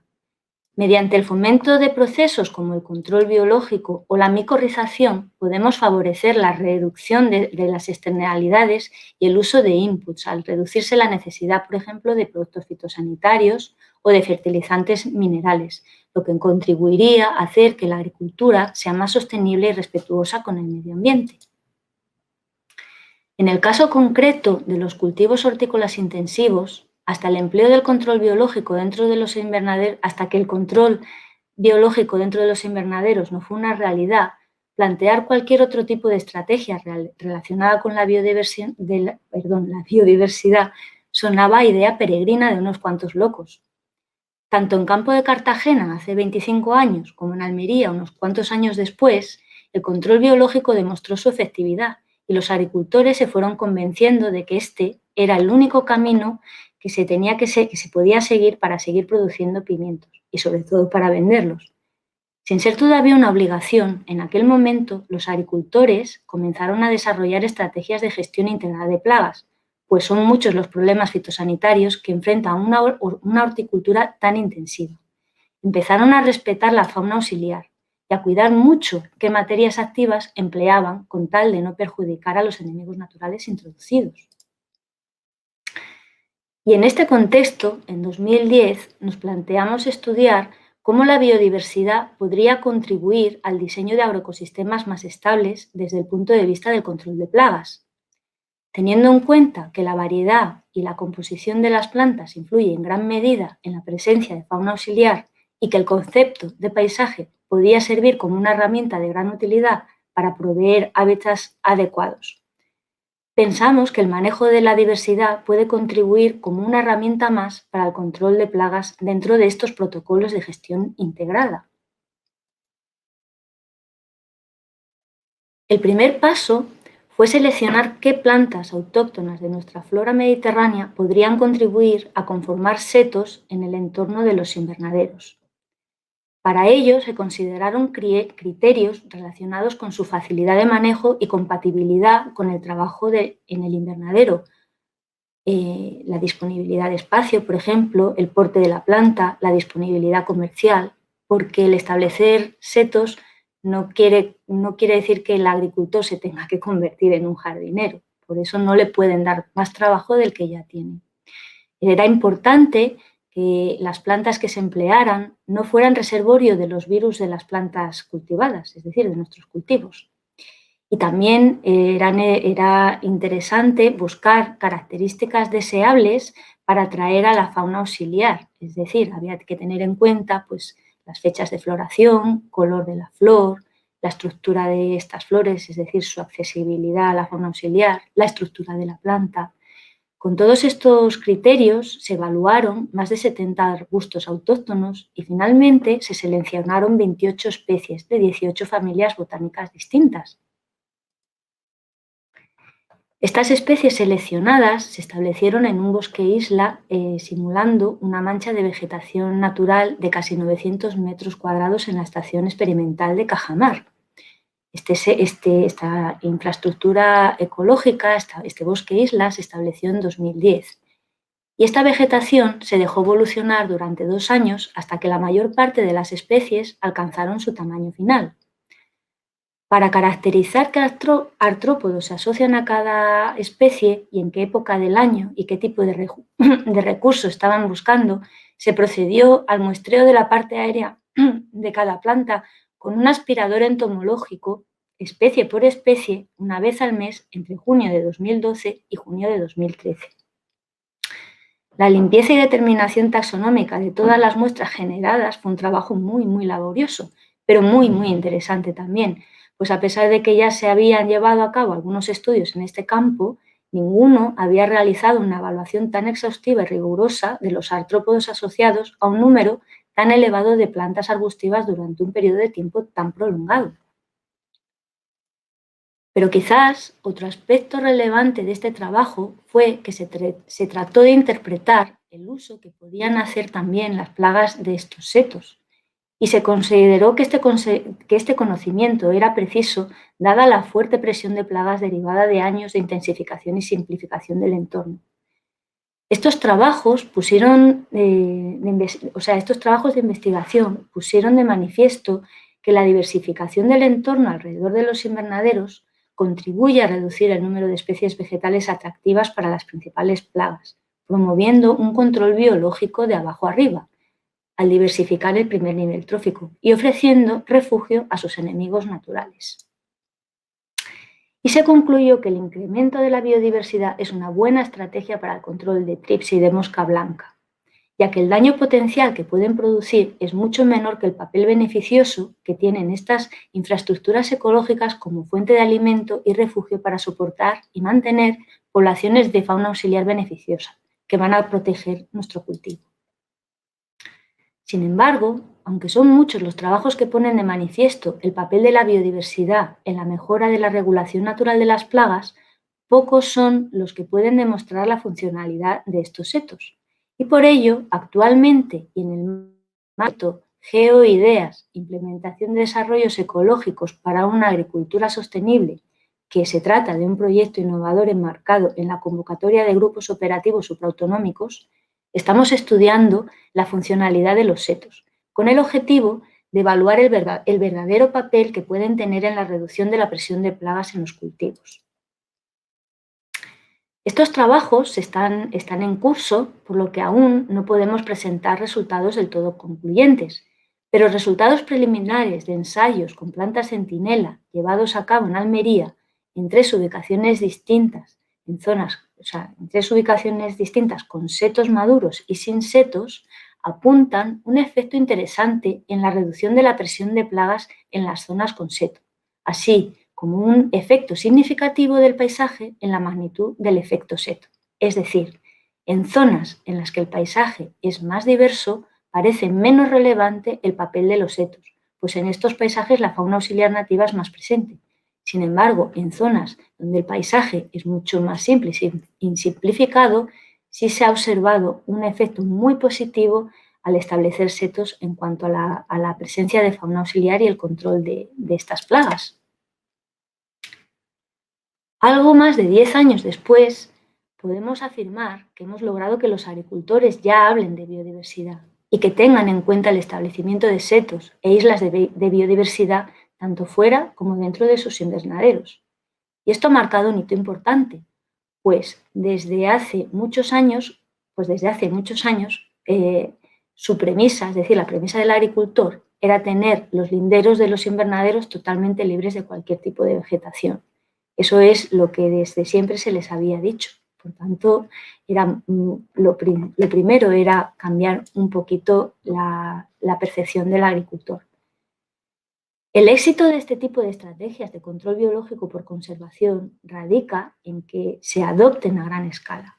Mediante el fomento de procesos como el control biológico o la micorrización, podemos favorecer la reducción de las externalidades y el uso de inputs, al reducirse la necesidad, por ejemplo, de productos fitosanitarios o de fertilizantes minerales, lo que contribuiría a hacer que la agricultura sea más sostenible y respetuosa con el medio ambiente. En el caso concreto de los cultivos hortícolas intensivos, hasta el empleo del control biológico dentro de los invernaderos, hasta que el control biológico dentro de los invernaderos no fue una realidad, plantear cualquier otro tipo de estrategia relacionada con la biodiversidad sonaba a idea peregrina de unos cuantos locos. Tanto en Campo de Cartagena hace 25 años como en Almería unos cuantos años después, el control biológico demostró su efectividad y los agricultores se fueron convenciendo de que este era el único camino que se podía seguir para seguir produciendo pimientos y sobre todo para venderlos. Sin ser todavía una obligación, en aquel momento los agricultores comenzaron a desarrollar estrategias de gestión integrada de plagas, pues son muchos los problemas fitosanitarios que enfrenta una horticultura tan intensiva. Empezaron a respetar la fauna auxiliar y a cuidar mucho qué materias activas empleaban con tal de no perjudicar a los enemigos naturales introducidos. Y en este contexto, en 2010, nos planteamos estudiar cómo la biodiversidad podría contribuir al diseño de agroecosistemas más estables desde el punto de vista del control de plagas. Teniendo en cuenta que la variedad y la composición de las plantas influye en gran medida en la presencia de fauna auxiliar y que el concepto de paisaje podía servir como una herramienta de gran utilidad para proveer hábitats adecuados. Pensamos que el manejo de la diversidad puede contribuir como una herramienta más para el control de plagas dentro de estos protocolos de gestión integrada. El primer paso fue seleccionar qué plantas autóctonas de nuestra flora mediterránea podrían contribuir a conformar setos en el entorno de los invernaderos. Para ello se consideraron criterios relacionados con su facilidad de manejo y compatibilidad con el trabajo en el invernadero. La disponibilidad de espacio, por ejemplo, el porte de la planta, la disponibilidad comercial, porque el establecer setos no quiere decir que el agricultor se tenga que convertir en un jardinero. Por eso no le pueden dar más trabajo del que ya tiene. Era importante que las plantas que se emplearan no fueran reservorio de los virus de las plantas cultivadas, es decir, de nuestros cultivos. Y también era interesante buscar características deseables para atraer a la fauna auxiliar, es decir, había que tener en cuenta pues, las fechas de floración, color de la flor, la estructura de estas flores, es decir, su accesibilidad a la fauna auxiliar, la estructura de la planta. Con todos estos criterios se evaluaron más de 70 arbustos autóctonos y finalmente se seleccionaron 28 especies de 18 familias botánicas distintas. Estas especies seleccionadas se establecieron en un bosque isla simulando una mancha de vegetación natural de casi 900 metros cuadrados en la estación experimental de Cajamar. Esta infraestructura ecológica, este bosque isla, se estableció en 2010. Y esta vegetación se dejó evolucionar durante 2 años hasta que la mayor parte de las especies alcanzaron su tamaño final. Para caracterizar qué artrópodos se asocian a cada especie y en qué época del año y qué tipo de recursos estaban buscando, se procedió al muestreo de la parte aérea de cada planta con un aspirador entomológico, especie por especie, una vez al mes entre junio de 2012 y junio de 2013. La limpieza y determinación taxonómica de todas las muestras generadas fue un trabajo muy laborioso, pero muy interesante también, pues a pesar de que ya se habían llevado a cabo algunos estudios en este campo, ninguno había realizado una evaluación tan exhaustiva y rigurosa de los artrópodos asociados a un número tan elevado de plantas arbustivas durante un periodo de tiempo tan prolongado. Pero quizás otro aspecto relevante de este trabajo fue que se trató de interpretar el uso que podían hacer también las plagas de estos setos, y se consideró que este conocimiento era preciso dada la fuerte presión de plagas derivada de años de intensificación y simplificación del entorno. Estos trabajos de investigación pusieron de manifiesto que la diversificación del entorno alrededor de los invernaderos contribuye a reducir el número de especies vegetales atractivas para las principales plagas, promoviendo un control biológico de abajo arriba, al diversificar el primer nivel trófico y ofreciendo refugio a sus enemigos naturales. Y se concluyó que el incremento de la biodiversidad es una buena estrategia para el control de trips y de mosca blanca, ya que el daño potencial que pueden producir es mucho menor que el papel beneficioso que tienen estas infraestructuras ecológicas como fuente de alimento y refugio para soportar y mantener poblaciones de fauna auxiliar beneficiosa, que van a proteger nuestro cultivo. Sin embargo, aunque son muchos los trabajos que ponen de manifiesto el papel de la biodiversidad en la mejora de la regulación natural de las plagas, pocos son los que pueden demostrar la funcionalidad de estos setos. Y por ello, actualmente, y en el marco GeoIdeas, implementación de desarrollos ecológicos para una agricultura sostenible, que se trata de un proyecto innovador enmarcado en la convocatoria de grupos operativos supraautonómicos, estamos estudiando la funcionalidad de los setos, con el objetivo de evaluar el verdadero papel que pueden tener en la reducción de la presión de plagas en los cultivos. Estos trabajos están en curso, por lo que aún no podemos presentar resultados del todo concluyentes, pero resultados preliminares de ensayos con plantas centinela llevados a cabo en Almería en 3 ubicaciones distintas, en tres ubicaciones distintas con setos maduros y sin setos, apuntan un efecto interesante en la reducción de la presión de plagas en las zonas con seto, así como un efecto significativo del paisaje en la magnitud del efecto seto. Es decir, en zonas en las que el paisaje es más diverso, parece menos relevante el papel de los setos, pues en estos paisajes la fauna auxiliar nativa es más presente. Sin embargo, en zonas donde el paisaje es mucho más simple y simplificado, sí se ha observado un efecto muy positivo al establecer setos en cuanto a la presencia de fauna auxiliar y el control de estas plagas. Algo más de 10 años después, podemos afirmar que hemos logrado que los agricultores ya hablen de biodiversidad y que tengan en cuenta el establecimiento de setos e islas de biodiversidad tanto fuera como dentro de sus invernaderos. Y esto ha marcado un hito importante, pues desde hace muchos años, su premisa, es decir, la premisa del agricultor, era tener los linderos de los invernaderos totalmente libres de cualquier tipo de vegetación. Eso es lo que desde siempre se les había dicho. Por tanto, lo primero era cambiar un poquito la percepción del agricultor. El éxito de este tipo de estrategias de control biológico por conservación radica en que se adopten a gran escala,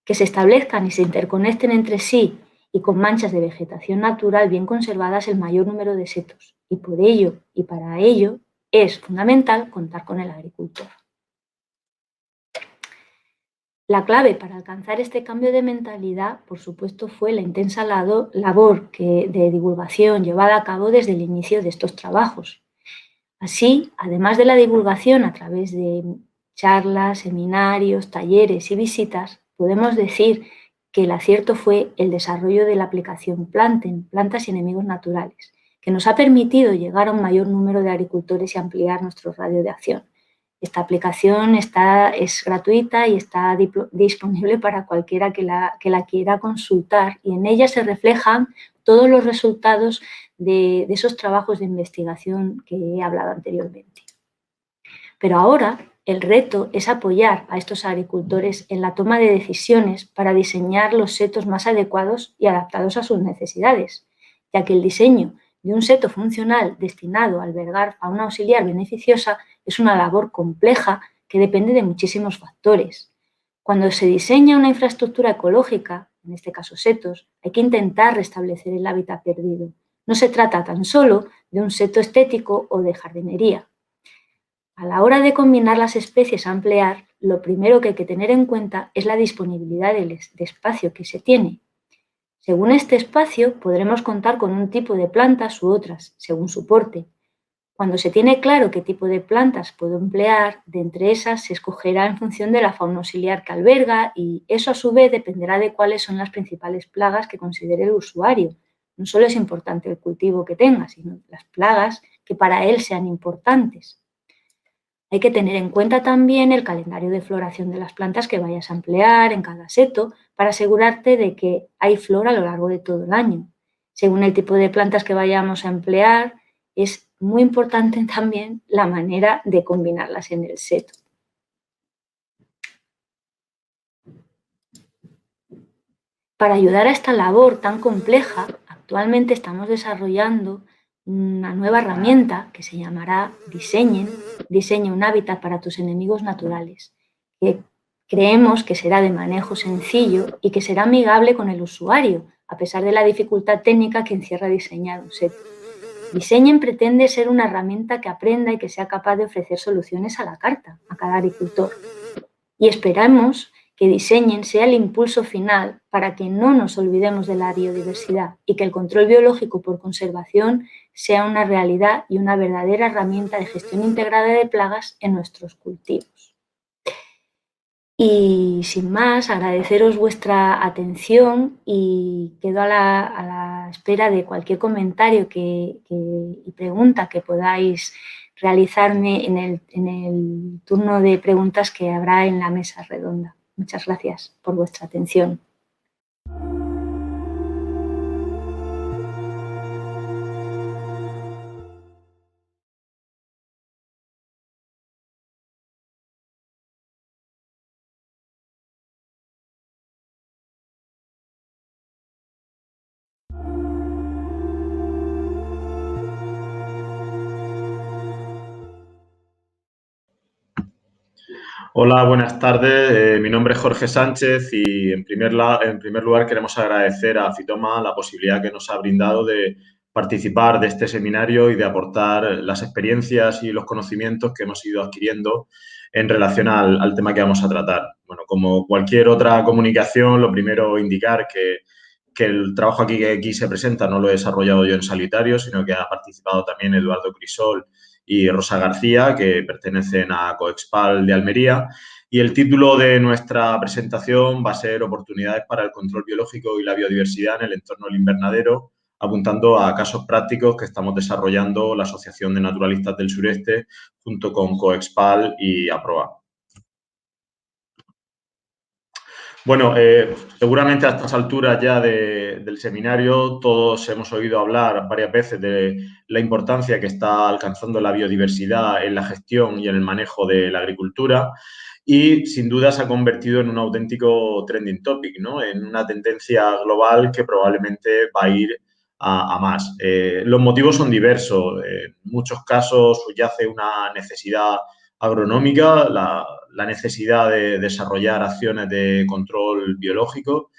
que se establezcan y se interconecten entre sí y con manchas de vegetación natural bien conservadas el mayor número de setos. Y por ello, y para ello, es fundamental contar con el agricultor. La clave para alcanzar este cambio de mentalidad, por supuesto, fue la intensa labor de divulgación llevada a cabo desde el inicio de estos trabajos. Así, además de la divulgación a través de charlas, seminarios, talleres y visitas, podemos decir que el acierto fue el desarrollo de la aplicación Planten, Plantas y Enemigos Naturales, que nos ha permitido llegar a un mayor número de agricultores y ampliar nuestro radio de acción. Esta aplicación es gratuita y está disponible para cualquiera que la quiera consultar, y en ella se reflejan todos los resultados de esos trabajos de investigación que he hablado anteriormente. Pero ahora el reto es apoyar a estos agricultores en la toma de decisiones para diseñar los setos más adecuados y adaptados a sus necesidades, ya que el diseño de un seto funcional destinado a albergar fauna auxiliar beneficiosa es una labor compleja que depende de muchísimos factores. Cuando se diseña una infraestructura ecológica, en este caso setos, hay que intentar restablecer el hábitat perdido. No se trata tan solo de un seto estético o de jardinería. A la hora de combinar las especies a emplear, lo primero que hay que tener en cuenta es la disponibilidad de espacio que se tiene. Según este espacio, podremos contar con un tipo de plantas u otras, según su porte. Cuando se tiene claro qué tipo de plantas puedo emplear, de entre esas se escogerá en función de la fauna auxiliar que alberga, y eso a su vez dependerá de cuáles son las principales plagas que considere el usuario. No solo es importante el cultivo que tenga, sino las plagas que para él sean importantes. Hay que tener en cuenta también el calendario de floración de las plantas que vayas a emplear en cada seto para asegurarte de que hay flor a lo largo de todo el año. Según el tipo de plantas que vayamos a emplear, es muy importante también la manera de combinarlas en el seto. Para ayudar a esta labor tan compleja, actualmente estamos desarrollando una nueva herramienta que se llamará Diseña un hábitat para tus enemigos naturales, que creemos que será de manejo sencillo y que será amigable con el usuario, a pesar de la dificultad técnica que encierra diseñar un seto. Diseñen pretende ser una herramienta que aprenda y que sea capaz de ofrecer soluciones a la carta a cada agricultor. Y esperamos que Diseñen sea el impulso final para que no nos olvidemos de la biodiversidad y que el control biológico por conservación sea una realidad y una verdadera herramienta de gestión integrada de plagas en nuestros cultivos. Y sin más, agradeceros vuestra atención y quedo a la espera de cualquier comentario y pregunta que podáis realizarme en el turno de preguntas que habrá en la mesa redonda. Muchas gracias por vuestra atención. Hola, buenas tardes. Mi nombre es Jorge Sánchez y en primer lugar queremos agradecer a Fitoma la posibilidad que nos ha brindado de participar de este seminario y de aportar las experiencias y los conocimientos que hemos ido adquiriendo en relación al tema que vamos a tratar. Bueno, como cualquier otra comunicación, lo primero indicar que el trabajo que aquí se presenta no lo he desarrollado yo en solitario, sino que ha participado también Eduardo Crisol y Rosa García, que pertenecen a Coexpal de Almería. Y el título de nuestra presentación va a ser Oportunidades para el control biológico y la biodiversidad en el entorno del invernadero, apuntando a casos prácticos que estamos desarrollando la Asociación de Naturalistas del Sureste junto con Coexpal y APROA. Bueno, seguramente a estas alturas ya del seminario todos hemos oído hablar varias veces de la importancia que está alcanzando la biodiversidad en la gestión y en el manejo de la agricultura y sin duda se ha convertido en un auténtico trending topic, ¿no? En una tendencia global que probablemente va a ir a más. Los motivos son diversos. En muchos casos subyace una necesidad agronómica, la necesidad de desarrollar acciones de control biológico.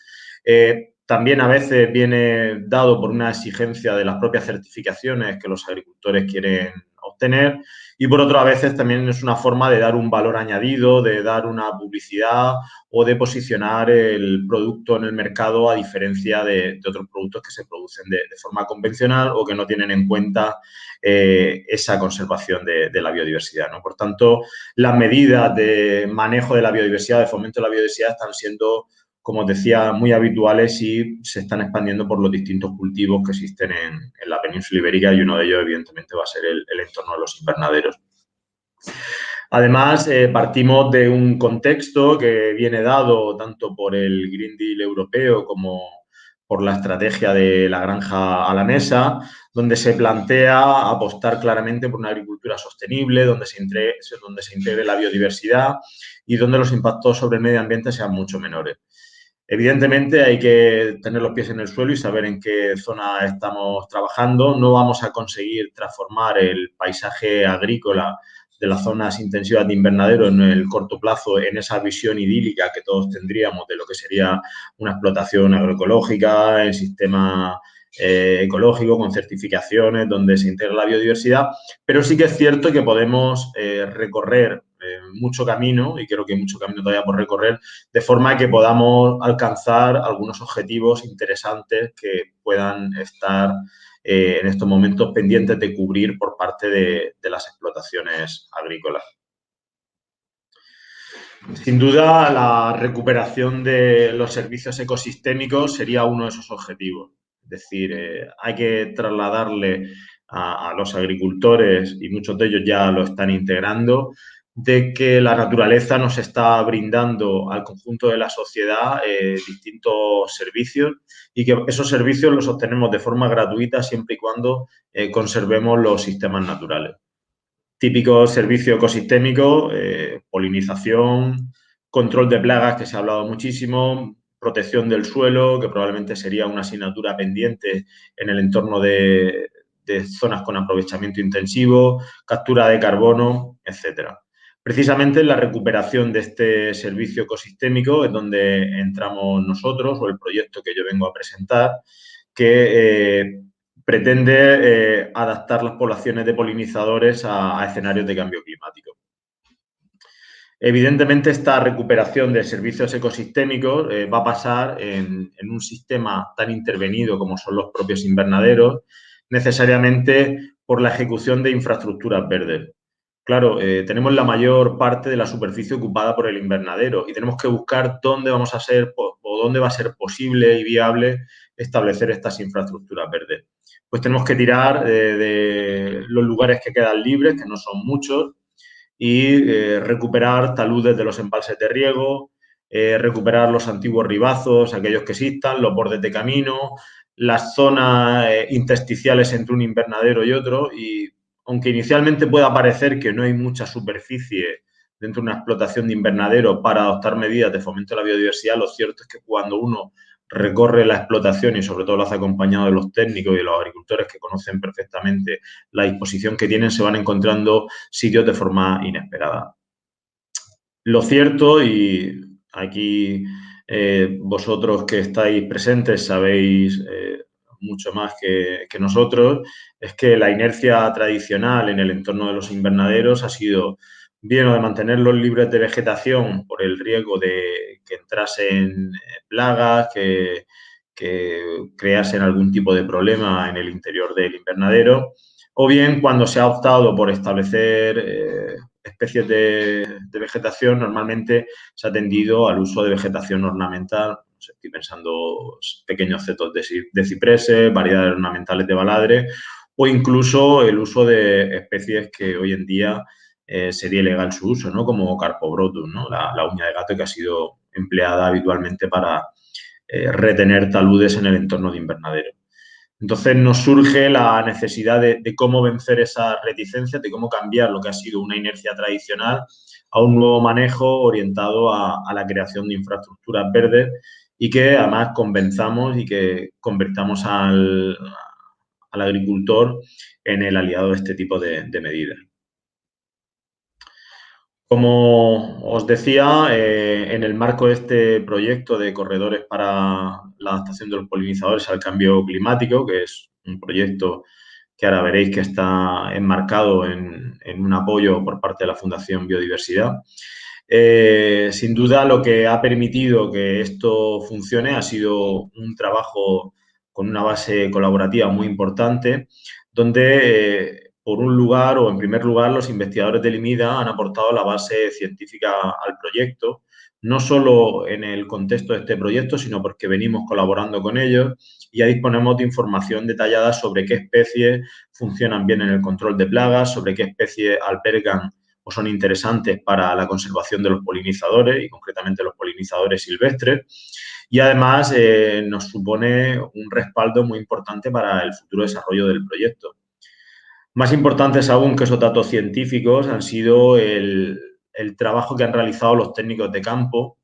También a veces viene dado por una exigencia de las propias certificaciones que los agricultores quieren tener. Y por otro, a veces también es una forma de dar un valor añadido, de dar una publicidad o de posicionar el producto en el mercado a diferencia de otros productos que se producen de forma convencional o que no tienen en cuenta esa conservación de la biodiversidad, ¿no? Por tanto, las medidas de manejo de la biodiversidad, de fomento de la biodiversidad, están siendo, como os decía, muy habituales y se están expandiendo por los distintos cultivos que existen en la península ibérica, y uno de ellos, evidentemente, va a ser el entorno de los invernaderos. Además, partimos de un contexto que viene dado tanto por el Green Deal europeo como por la estrategia de la granja a la mesa, donde se plantea apostar claramente por una agricultura sostenible, donde se integre la biodiversidad y donde los impactos sobre el medio ambiente sean mucho menores. Evidentemente hay que tener los pies en el suelo y saber en qué zona estamos trabajando. No vamos a conseguir transformar el paisaje agrícola de las zonas intensivas de invernadero en el corto plazo en esa visión idílica que todos tendríamos de lo que sería una explotación agroecológica, el sistema ecológico con certificaciones donde se integra la biodiversidad, pero sí que es cierto que podemos recorrer mucho camino, y creo que hay mucho camino todavía por recorrer, de forma que podamos alcanzar algunos objetivos interesantes que puedan estar en estos momentos pendientes de cubrir por parte de las explotaciones agrícolas. Sin duda, la recuperación de los servicios ecosistémicos sería uno de esos objetivos. Es decir, hay que trasladarle a los agricultores, y muchos de ellos ya lo están integrando, de que la naturaleza nos está brindando al conjunto de la sociedad distintos servicios, y que esos servicios los obtenemos de forma gratuita siempre y cuando conservemos los sistemas naturales. Típico servicio ecosistémico, polinización, control de plagas, que se ha hablado muchísimo, protección del suelo, que probablemente sería una asignatura pendiente en el entorno de zonas con aprovechamiento intensivo, captura de carbono, etcétera. Precisamente en la recuperación de este servicio ecosistémico es donde entramos nosotros, o el proyecto que yo vengo a presentar, que pretende adaptar las poblaciones de polinizadores a escenarios de cambio climático. Evidentemente, esta recuperación de servicios ecosistémicos va a pasar en un sistema tan intervenido como son los propios invernaderos, necesariamente por la ejecución de infraestructuras verdes. Claro, tenemos la mayor parte de la superficie ocupada por el invernadero y tenemos que buscar dónde vamos a ser o dónde va a ser posible y viable establecer estas infraestructuras verdes. Pues tenemos que tirar de los lugares que quedan libres, que no son muchos, y recuperar taludes de los embalses de riego, recuperar los antiguos ribazos, aquellos que existan, los bordes de camino, las zonas intersticiales entre un invernadero y otro. Y aunque inicialmente pueda parecer que no hay mucha superficie dentro de una explotación de invernadero para adoptar medidas de fomento de la biodiversidad, lo cierto es que cuando uno recorre la explotación y sobre todo lo hace acompañado de los técnicos y de los agricultores que conocen perfectamente la disposición que tienen, se van encontrando sitios de forma inesperada. Lo cierto, y aquí vosotros que estáis presentes sabéis mucho más que nosotros, es que la inercia tradicional en el entorno de los invernaderos ha sido bien o de mantenerlos libres de vegetación por el riesgo de que entrasen plagas, que creasen algún tipo de problema en el interior del invernadero, o bien cuando se ha optado por establecer especies de vegetación, normalmente se ha tendido al uso de vegetación ornamental. Estoy pensando pequeños setos de cipreses, variedades ornamentales de baladre, o incluso el uso de especies que hoy en día sería ilegal su uso, ¿no? Como Carpobrotus, ¿no? La uña de gato, que ha sido empleada habitualmente para retener taludes en el entorno de invernadero. Entonces nos surge la necesidad de cómo vencer esa reticencia, de cómo cambiar lo que ha sido una inercia tradicional a un nuevo manejo orientado a la creación de infraestructuras verdes, y que además convenzamos y que convertamos al agricultor en el aliado de este tipo de medidas. Como os decía, en el marco de este proyecto de corredores para la adaptación de los polinizadores al cambio climático, que es un proyecto que ahora veréis que está enmarcado en un apoyo por parte de la Fundación Biodiversidad. Sin duda, lo que ha permitido que esto funcione ha sido un trabajo con una base colaborativa muy importante, donde, por un lugar o en primer lugar, los investigadores del IMIDA han aportado la base científica al proyecto, no solo en el contexto de este proyecto, sino porque venimos colaborando con ellos y ya disponemos de información detallada sobre qué especies funcionan bien en el control de plagas, sobre qué especies albergan o son interesantes para la conservación de los polinizadores y concretamente los polinizadores silvestres. Y además nos supone un respaldo muy importante para el futuro desarrollo del proyecto. Más importantes aún que esos datos científicos han sido el trabajo que han realizado los técnicos de campo,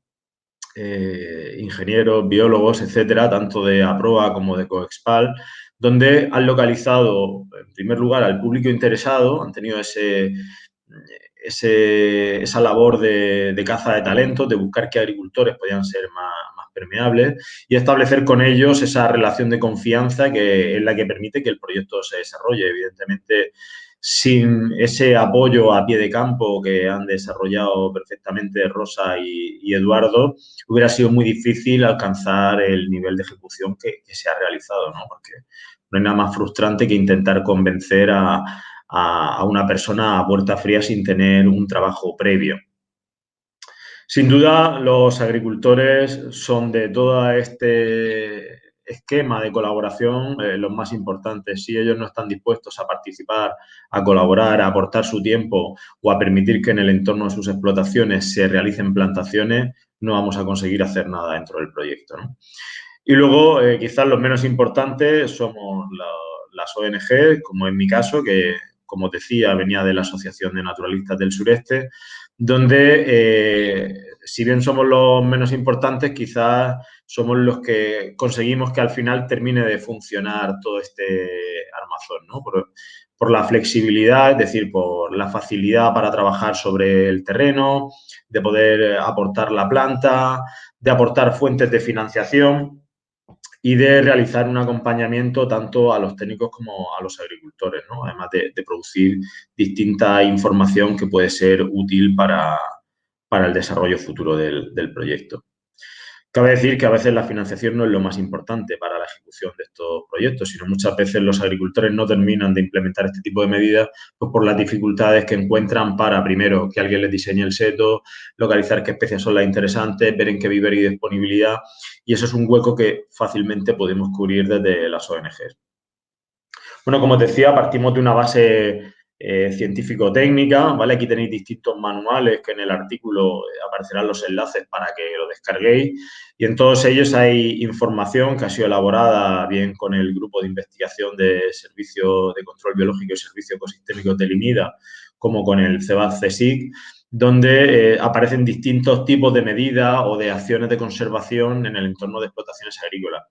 ingenieros, biólogos, etcétera, tanto de APROA como de Coexpal, donde han localizado, en primer lugar, al público interesado, han tenido esa labor de caza de talentos, de buscar qué agricultores podían ser más permeables y establecer con ellos esa relación de confianza que es la que permite que el proyecto se desarrolle. Evidentemente, sin ese apoyo a pie de campo que han desarrollado perfectamente Rosa y Eduardo, hubiera sido muy difícil alcanzar el nivel de ejecución que se ha realizado, ¿no? Porque no hay nada más frustrante que intentar convencer a una persona a puerta fría sin tener un trabajo previo. Sin duda, los agricultores son de todo este esquema de colaboración los más importantes. Si ellos no están dispuestos a participar, a colaborar, a aportar su tiempo o a permitir que en el entorno de sus explotaciones se realicen plantaciones, no vamos a conseguir hacer nada dentro del proyecto, ¿no? Y luego, quizás los menos importantes somos las ONG, como en mi caso, que, como decía, venía de la Asociación de Naturalistas del Sureste, donde, si bien somos los menos importantes, quizás somos los que conseguimos que al final termine de funcionar todo este armazón, ¿no? Por la flexibilidad, es decir, por la facilidad para trabajar sobre el terreno, de poder aportar la planta, de aportar fuentes de financiación y de realizar un acompañamiento tanto a los técnicos como a los agricultores, ¿no? Además de producir distinta información que puede ser útil para el desarrollo futuro del proyecto. Cabe decir que a veces la financiación no es lo más importante para la ejecución de estos proyectos, sino muchas veces los agricultores no terminan de implementar este tipo de medidas pues por las dificultades que encuentran para, primero, que alguien les diseñe el seto, localizar qué especies son las interesantes, ver en qué vivero y disponibilidad, y eso es un hueco que fácilmente podemos cubrir desde las ONGs. Bueno, como os decía, partimos de una base científico-técnica, ¿vale? Aquí tenéis distintos manuales que en el artículo aparecerán los enlaces para que lo descarguéis y en todos ellos hay información que ha sido elaborada bien con el grupo de investigación de Servicio de Control Biológico y Servicios Ecosistémicos del IMIDA como con el CEBAC-CSIC, donde aparecen distintos tipos de medidas o de acciones de conservación en el entorno de explotaciones agrícolas,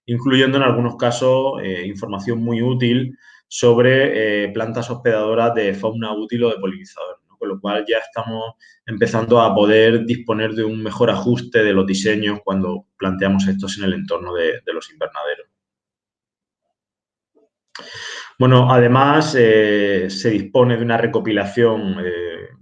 incluyendo en algunos casos información muy útil sobre plantas hospedadoras de fauna útil o de polinizadores, ¿no? Con lo cual ya estamos empezando a poder disponer de un mejor ajuste de los diseños cuando planteamos estos en el entorno de los invernaderos. Bueno, además se dispone de una recopilación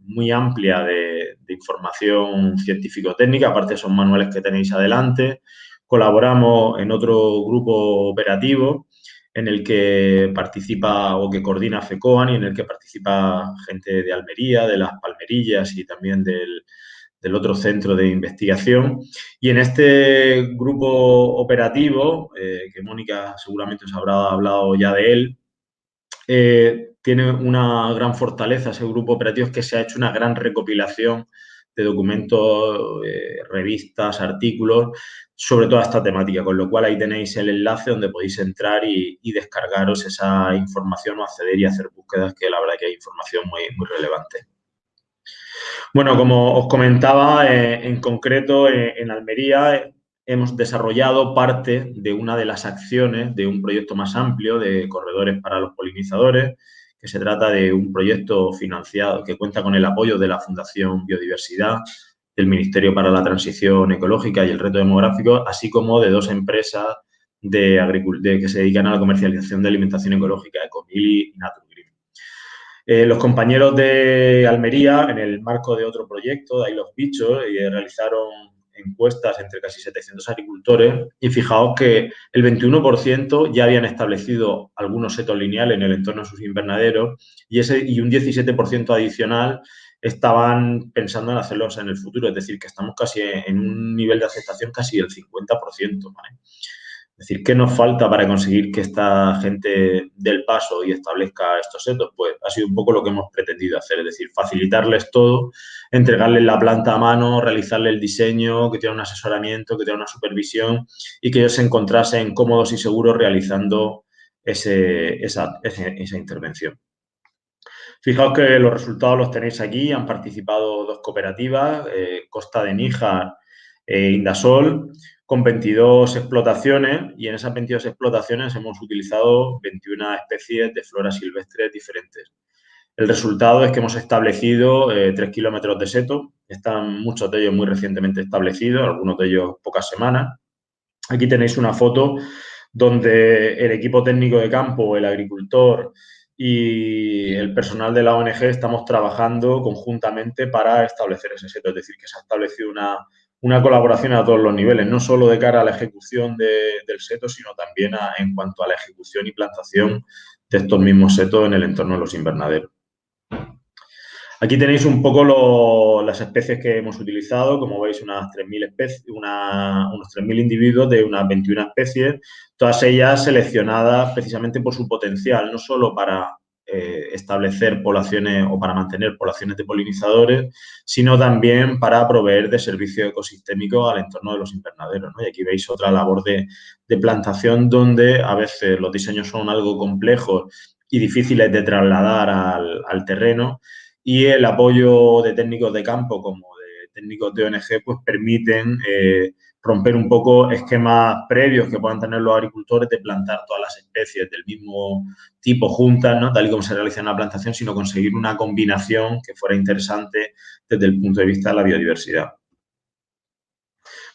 muy amplia de información científico-técnica, aparte de esos manuales que tenéis adelante. Colaboramos en otro grupo operativo en el que participa o que coordina FECOAN y en el que participa gente de Almería, de Las Palmerillas y también del otro centro de investigación. Y en este grupo operativo, que Mónica seguramente os habrá hablado ya de él, tiene una gran fortaleza ese grupo operativo, es que se ha hecho una gran recopilación de documentos, revistas, artículos sobre toda esta temática, con lo cual ahí tenéis el enlace donde podéis entrar y descargaros esa información o acceder y hacer búsquedas, que la verdad que hay información muy, muy relevante. Bueno, como os comentaba, en concreto en Almería hemos desarrollado parte de una de las acciones de un proyecto más amplio de corredores para los polinizadores, que se trata de un proyecto financiado que cuenta con el apoyo de la Fundación Biodiversidad, del Ministerio para la Transición Ecológica y el Reto Demográfico, así como de dos empresas que se dedican a la comercialización de alimentación ecológica, Ecomili y Naturgreen. Los compañeros de Almería, en el marco de otro proyecto, de ahí los bichos, realizaron encuestas entre casi 700 agricultores y fijaos que el 21% ya habían establecido algunos setos lineales en el entorno de sus invernaderos y un 17% adicional estaban pensando en hacerlos en el futuro. Es decir, que estamos casi en un nivel de aceptación casi del 50%, ¿vale? Es decir, ¿qué nos falta para conseguir que esta gente dé el paso y establezca estos setos? Pues ha sido un poco lo que hemos pretendido hacer, es decir, facilitarles todo, entregarles la planta a mano, realizarles el diseño, que tengan un asesoramiento, que tengan una supervisión y que ellos se encontrasen cómodos y seguros realizando esa intervención. Fijaos que los resultados los tenéis aquí, han participado 2 cooperativas, Costa de Níjar e Indasol, con 22 explotaciones y en esas 22 explotaciones hemos utilizado 21 especies de flora silvestres diferentes. El resultado es que hemos establecido 3 kilómetros de seto, están muchos de ellos muy recientemente establecidos, algunos de ellos pocas semanas. Aquí tenéis una foto donde el equipo técnico de campo, el agricultor y el personal de la ONG estamos trabajando conjuntamente para establecer ese seto, es decir, que se ha establecido una colaboración a todos los niveles, no solo de cara a la ejecución del seto, sino también en cuanto a la ejecución y plantación de estos mismos setos en el entorno de los invernaderos. Aquí tenéis un poco las especies que hemos utilizado, como veis unas 3.000 especies, unos 3.000 individuos de unas 21 especies, todas ellas seleccionadas precisamente por su potencial, no solo para establecer poblaciones o para mantener poblaciones de polinizadores, sino también para proveer de servicios ecosistémicos al entorno de los invernaderos, ¿no? Y aquí veis otra labor de plantación donde a veces los diseños son algo complejos y difíciles de trasladar al terreno, y el apoyo de técnicos de campo como de técnicos de ONG pues permiten romper un poco esquemas previos que puedan tener los agricultores de plantar todas las especies del mismo tipo juntas, ¿no? Tal y como se realiza en la plantación, sino conseguir una combinación que fuera interesante desde el punto de vista de la biodiversidad.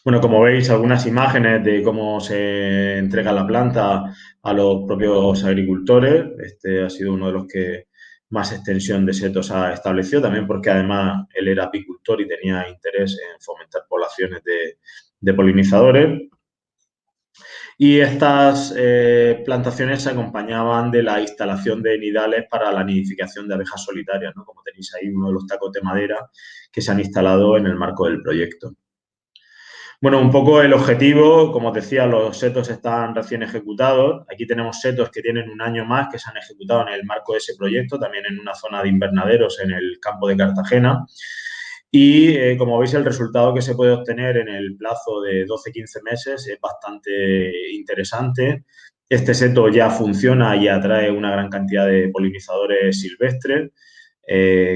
Bueno, como veis, algunas imágenes de cómo se entrega la planta a los propios agricultores. Este ha sido uno de los que más extensión de setos ha establecido, también porque además él era apicultor y tenía interés en fomentar poblaciones de polinizadores. Y estas plantaciones se acompañaban de la instalación de nidales para la nidificación de abejas solitarias, ¿no? Como tenéis ahí uno de los tacos de madera que se han instalado en el marco del proyecto. Bueno, un poco el objetivo, como os decía, los setos están recién ejecutados. Aquí tenemos setos que tienen un año más que se han ejecutado en el marco de ese proyecto, también en una zona de invernaderos en el campo de Cartagena. Y como veis, el resultado que se puede obtener en el plazo de 12-15 meses es bastante interesante. Este seto ya funciona y atrae una gran cantidad de polinizadores silvestres.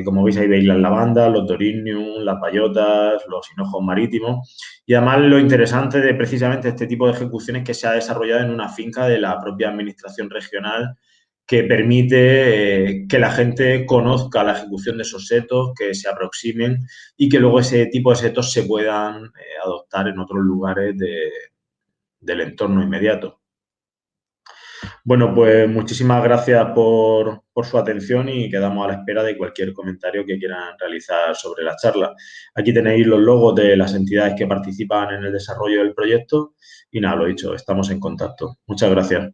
Como veis, ahí veis las lavandas, los dorinium, las payotas, los hinojos marítimos. Y además lo interesante de precisamente este tipo de ejecuciones es que se ha desarrollado en una finca de la propia administración regional que permite que la gente conozca la ejecución de esos setos, que se aproximen y que luego ese tipo de setos se puedan adoptar en otros lugares del entorno inmediato. Bueno, pues muchísimas gracias por su atención y quedamos a la espera de cualquier comentario que quieran realizar sobre la charla. Aquí tenéis los logos de las entidades que participan en el desarrollo del proyecto y nada, lo dicho, estamos en contacto. Muchas gracias.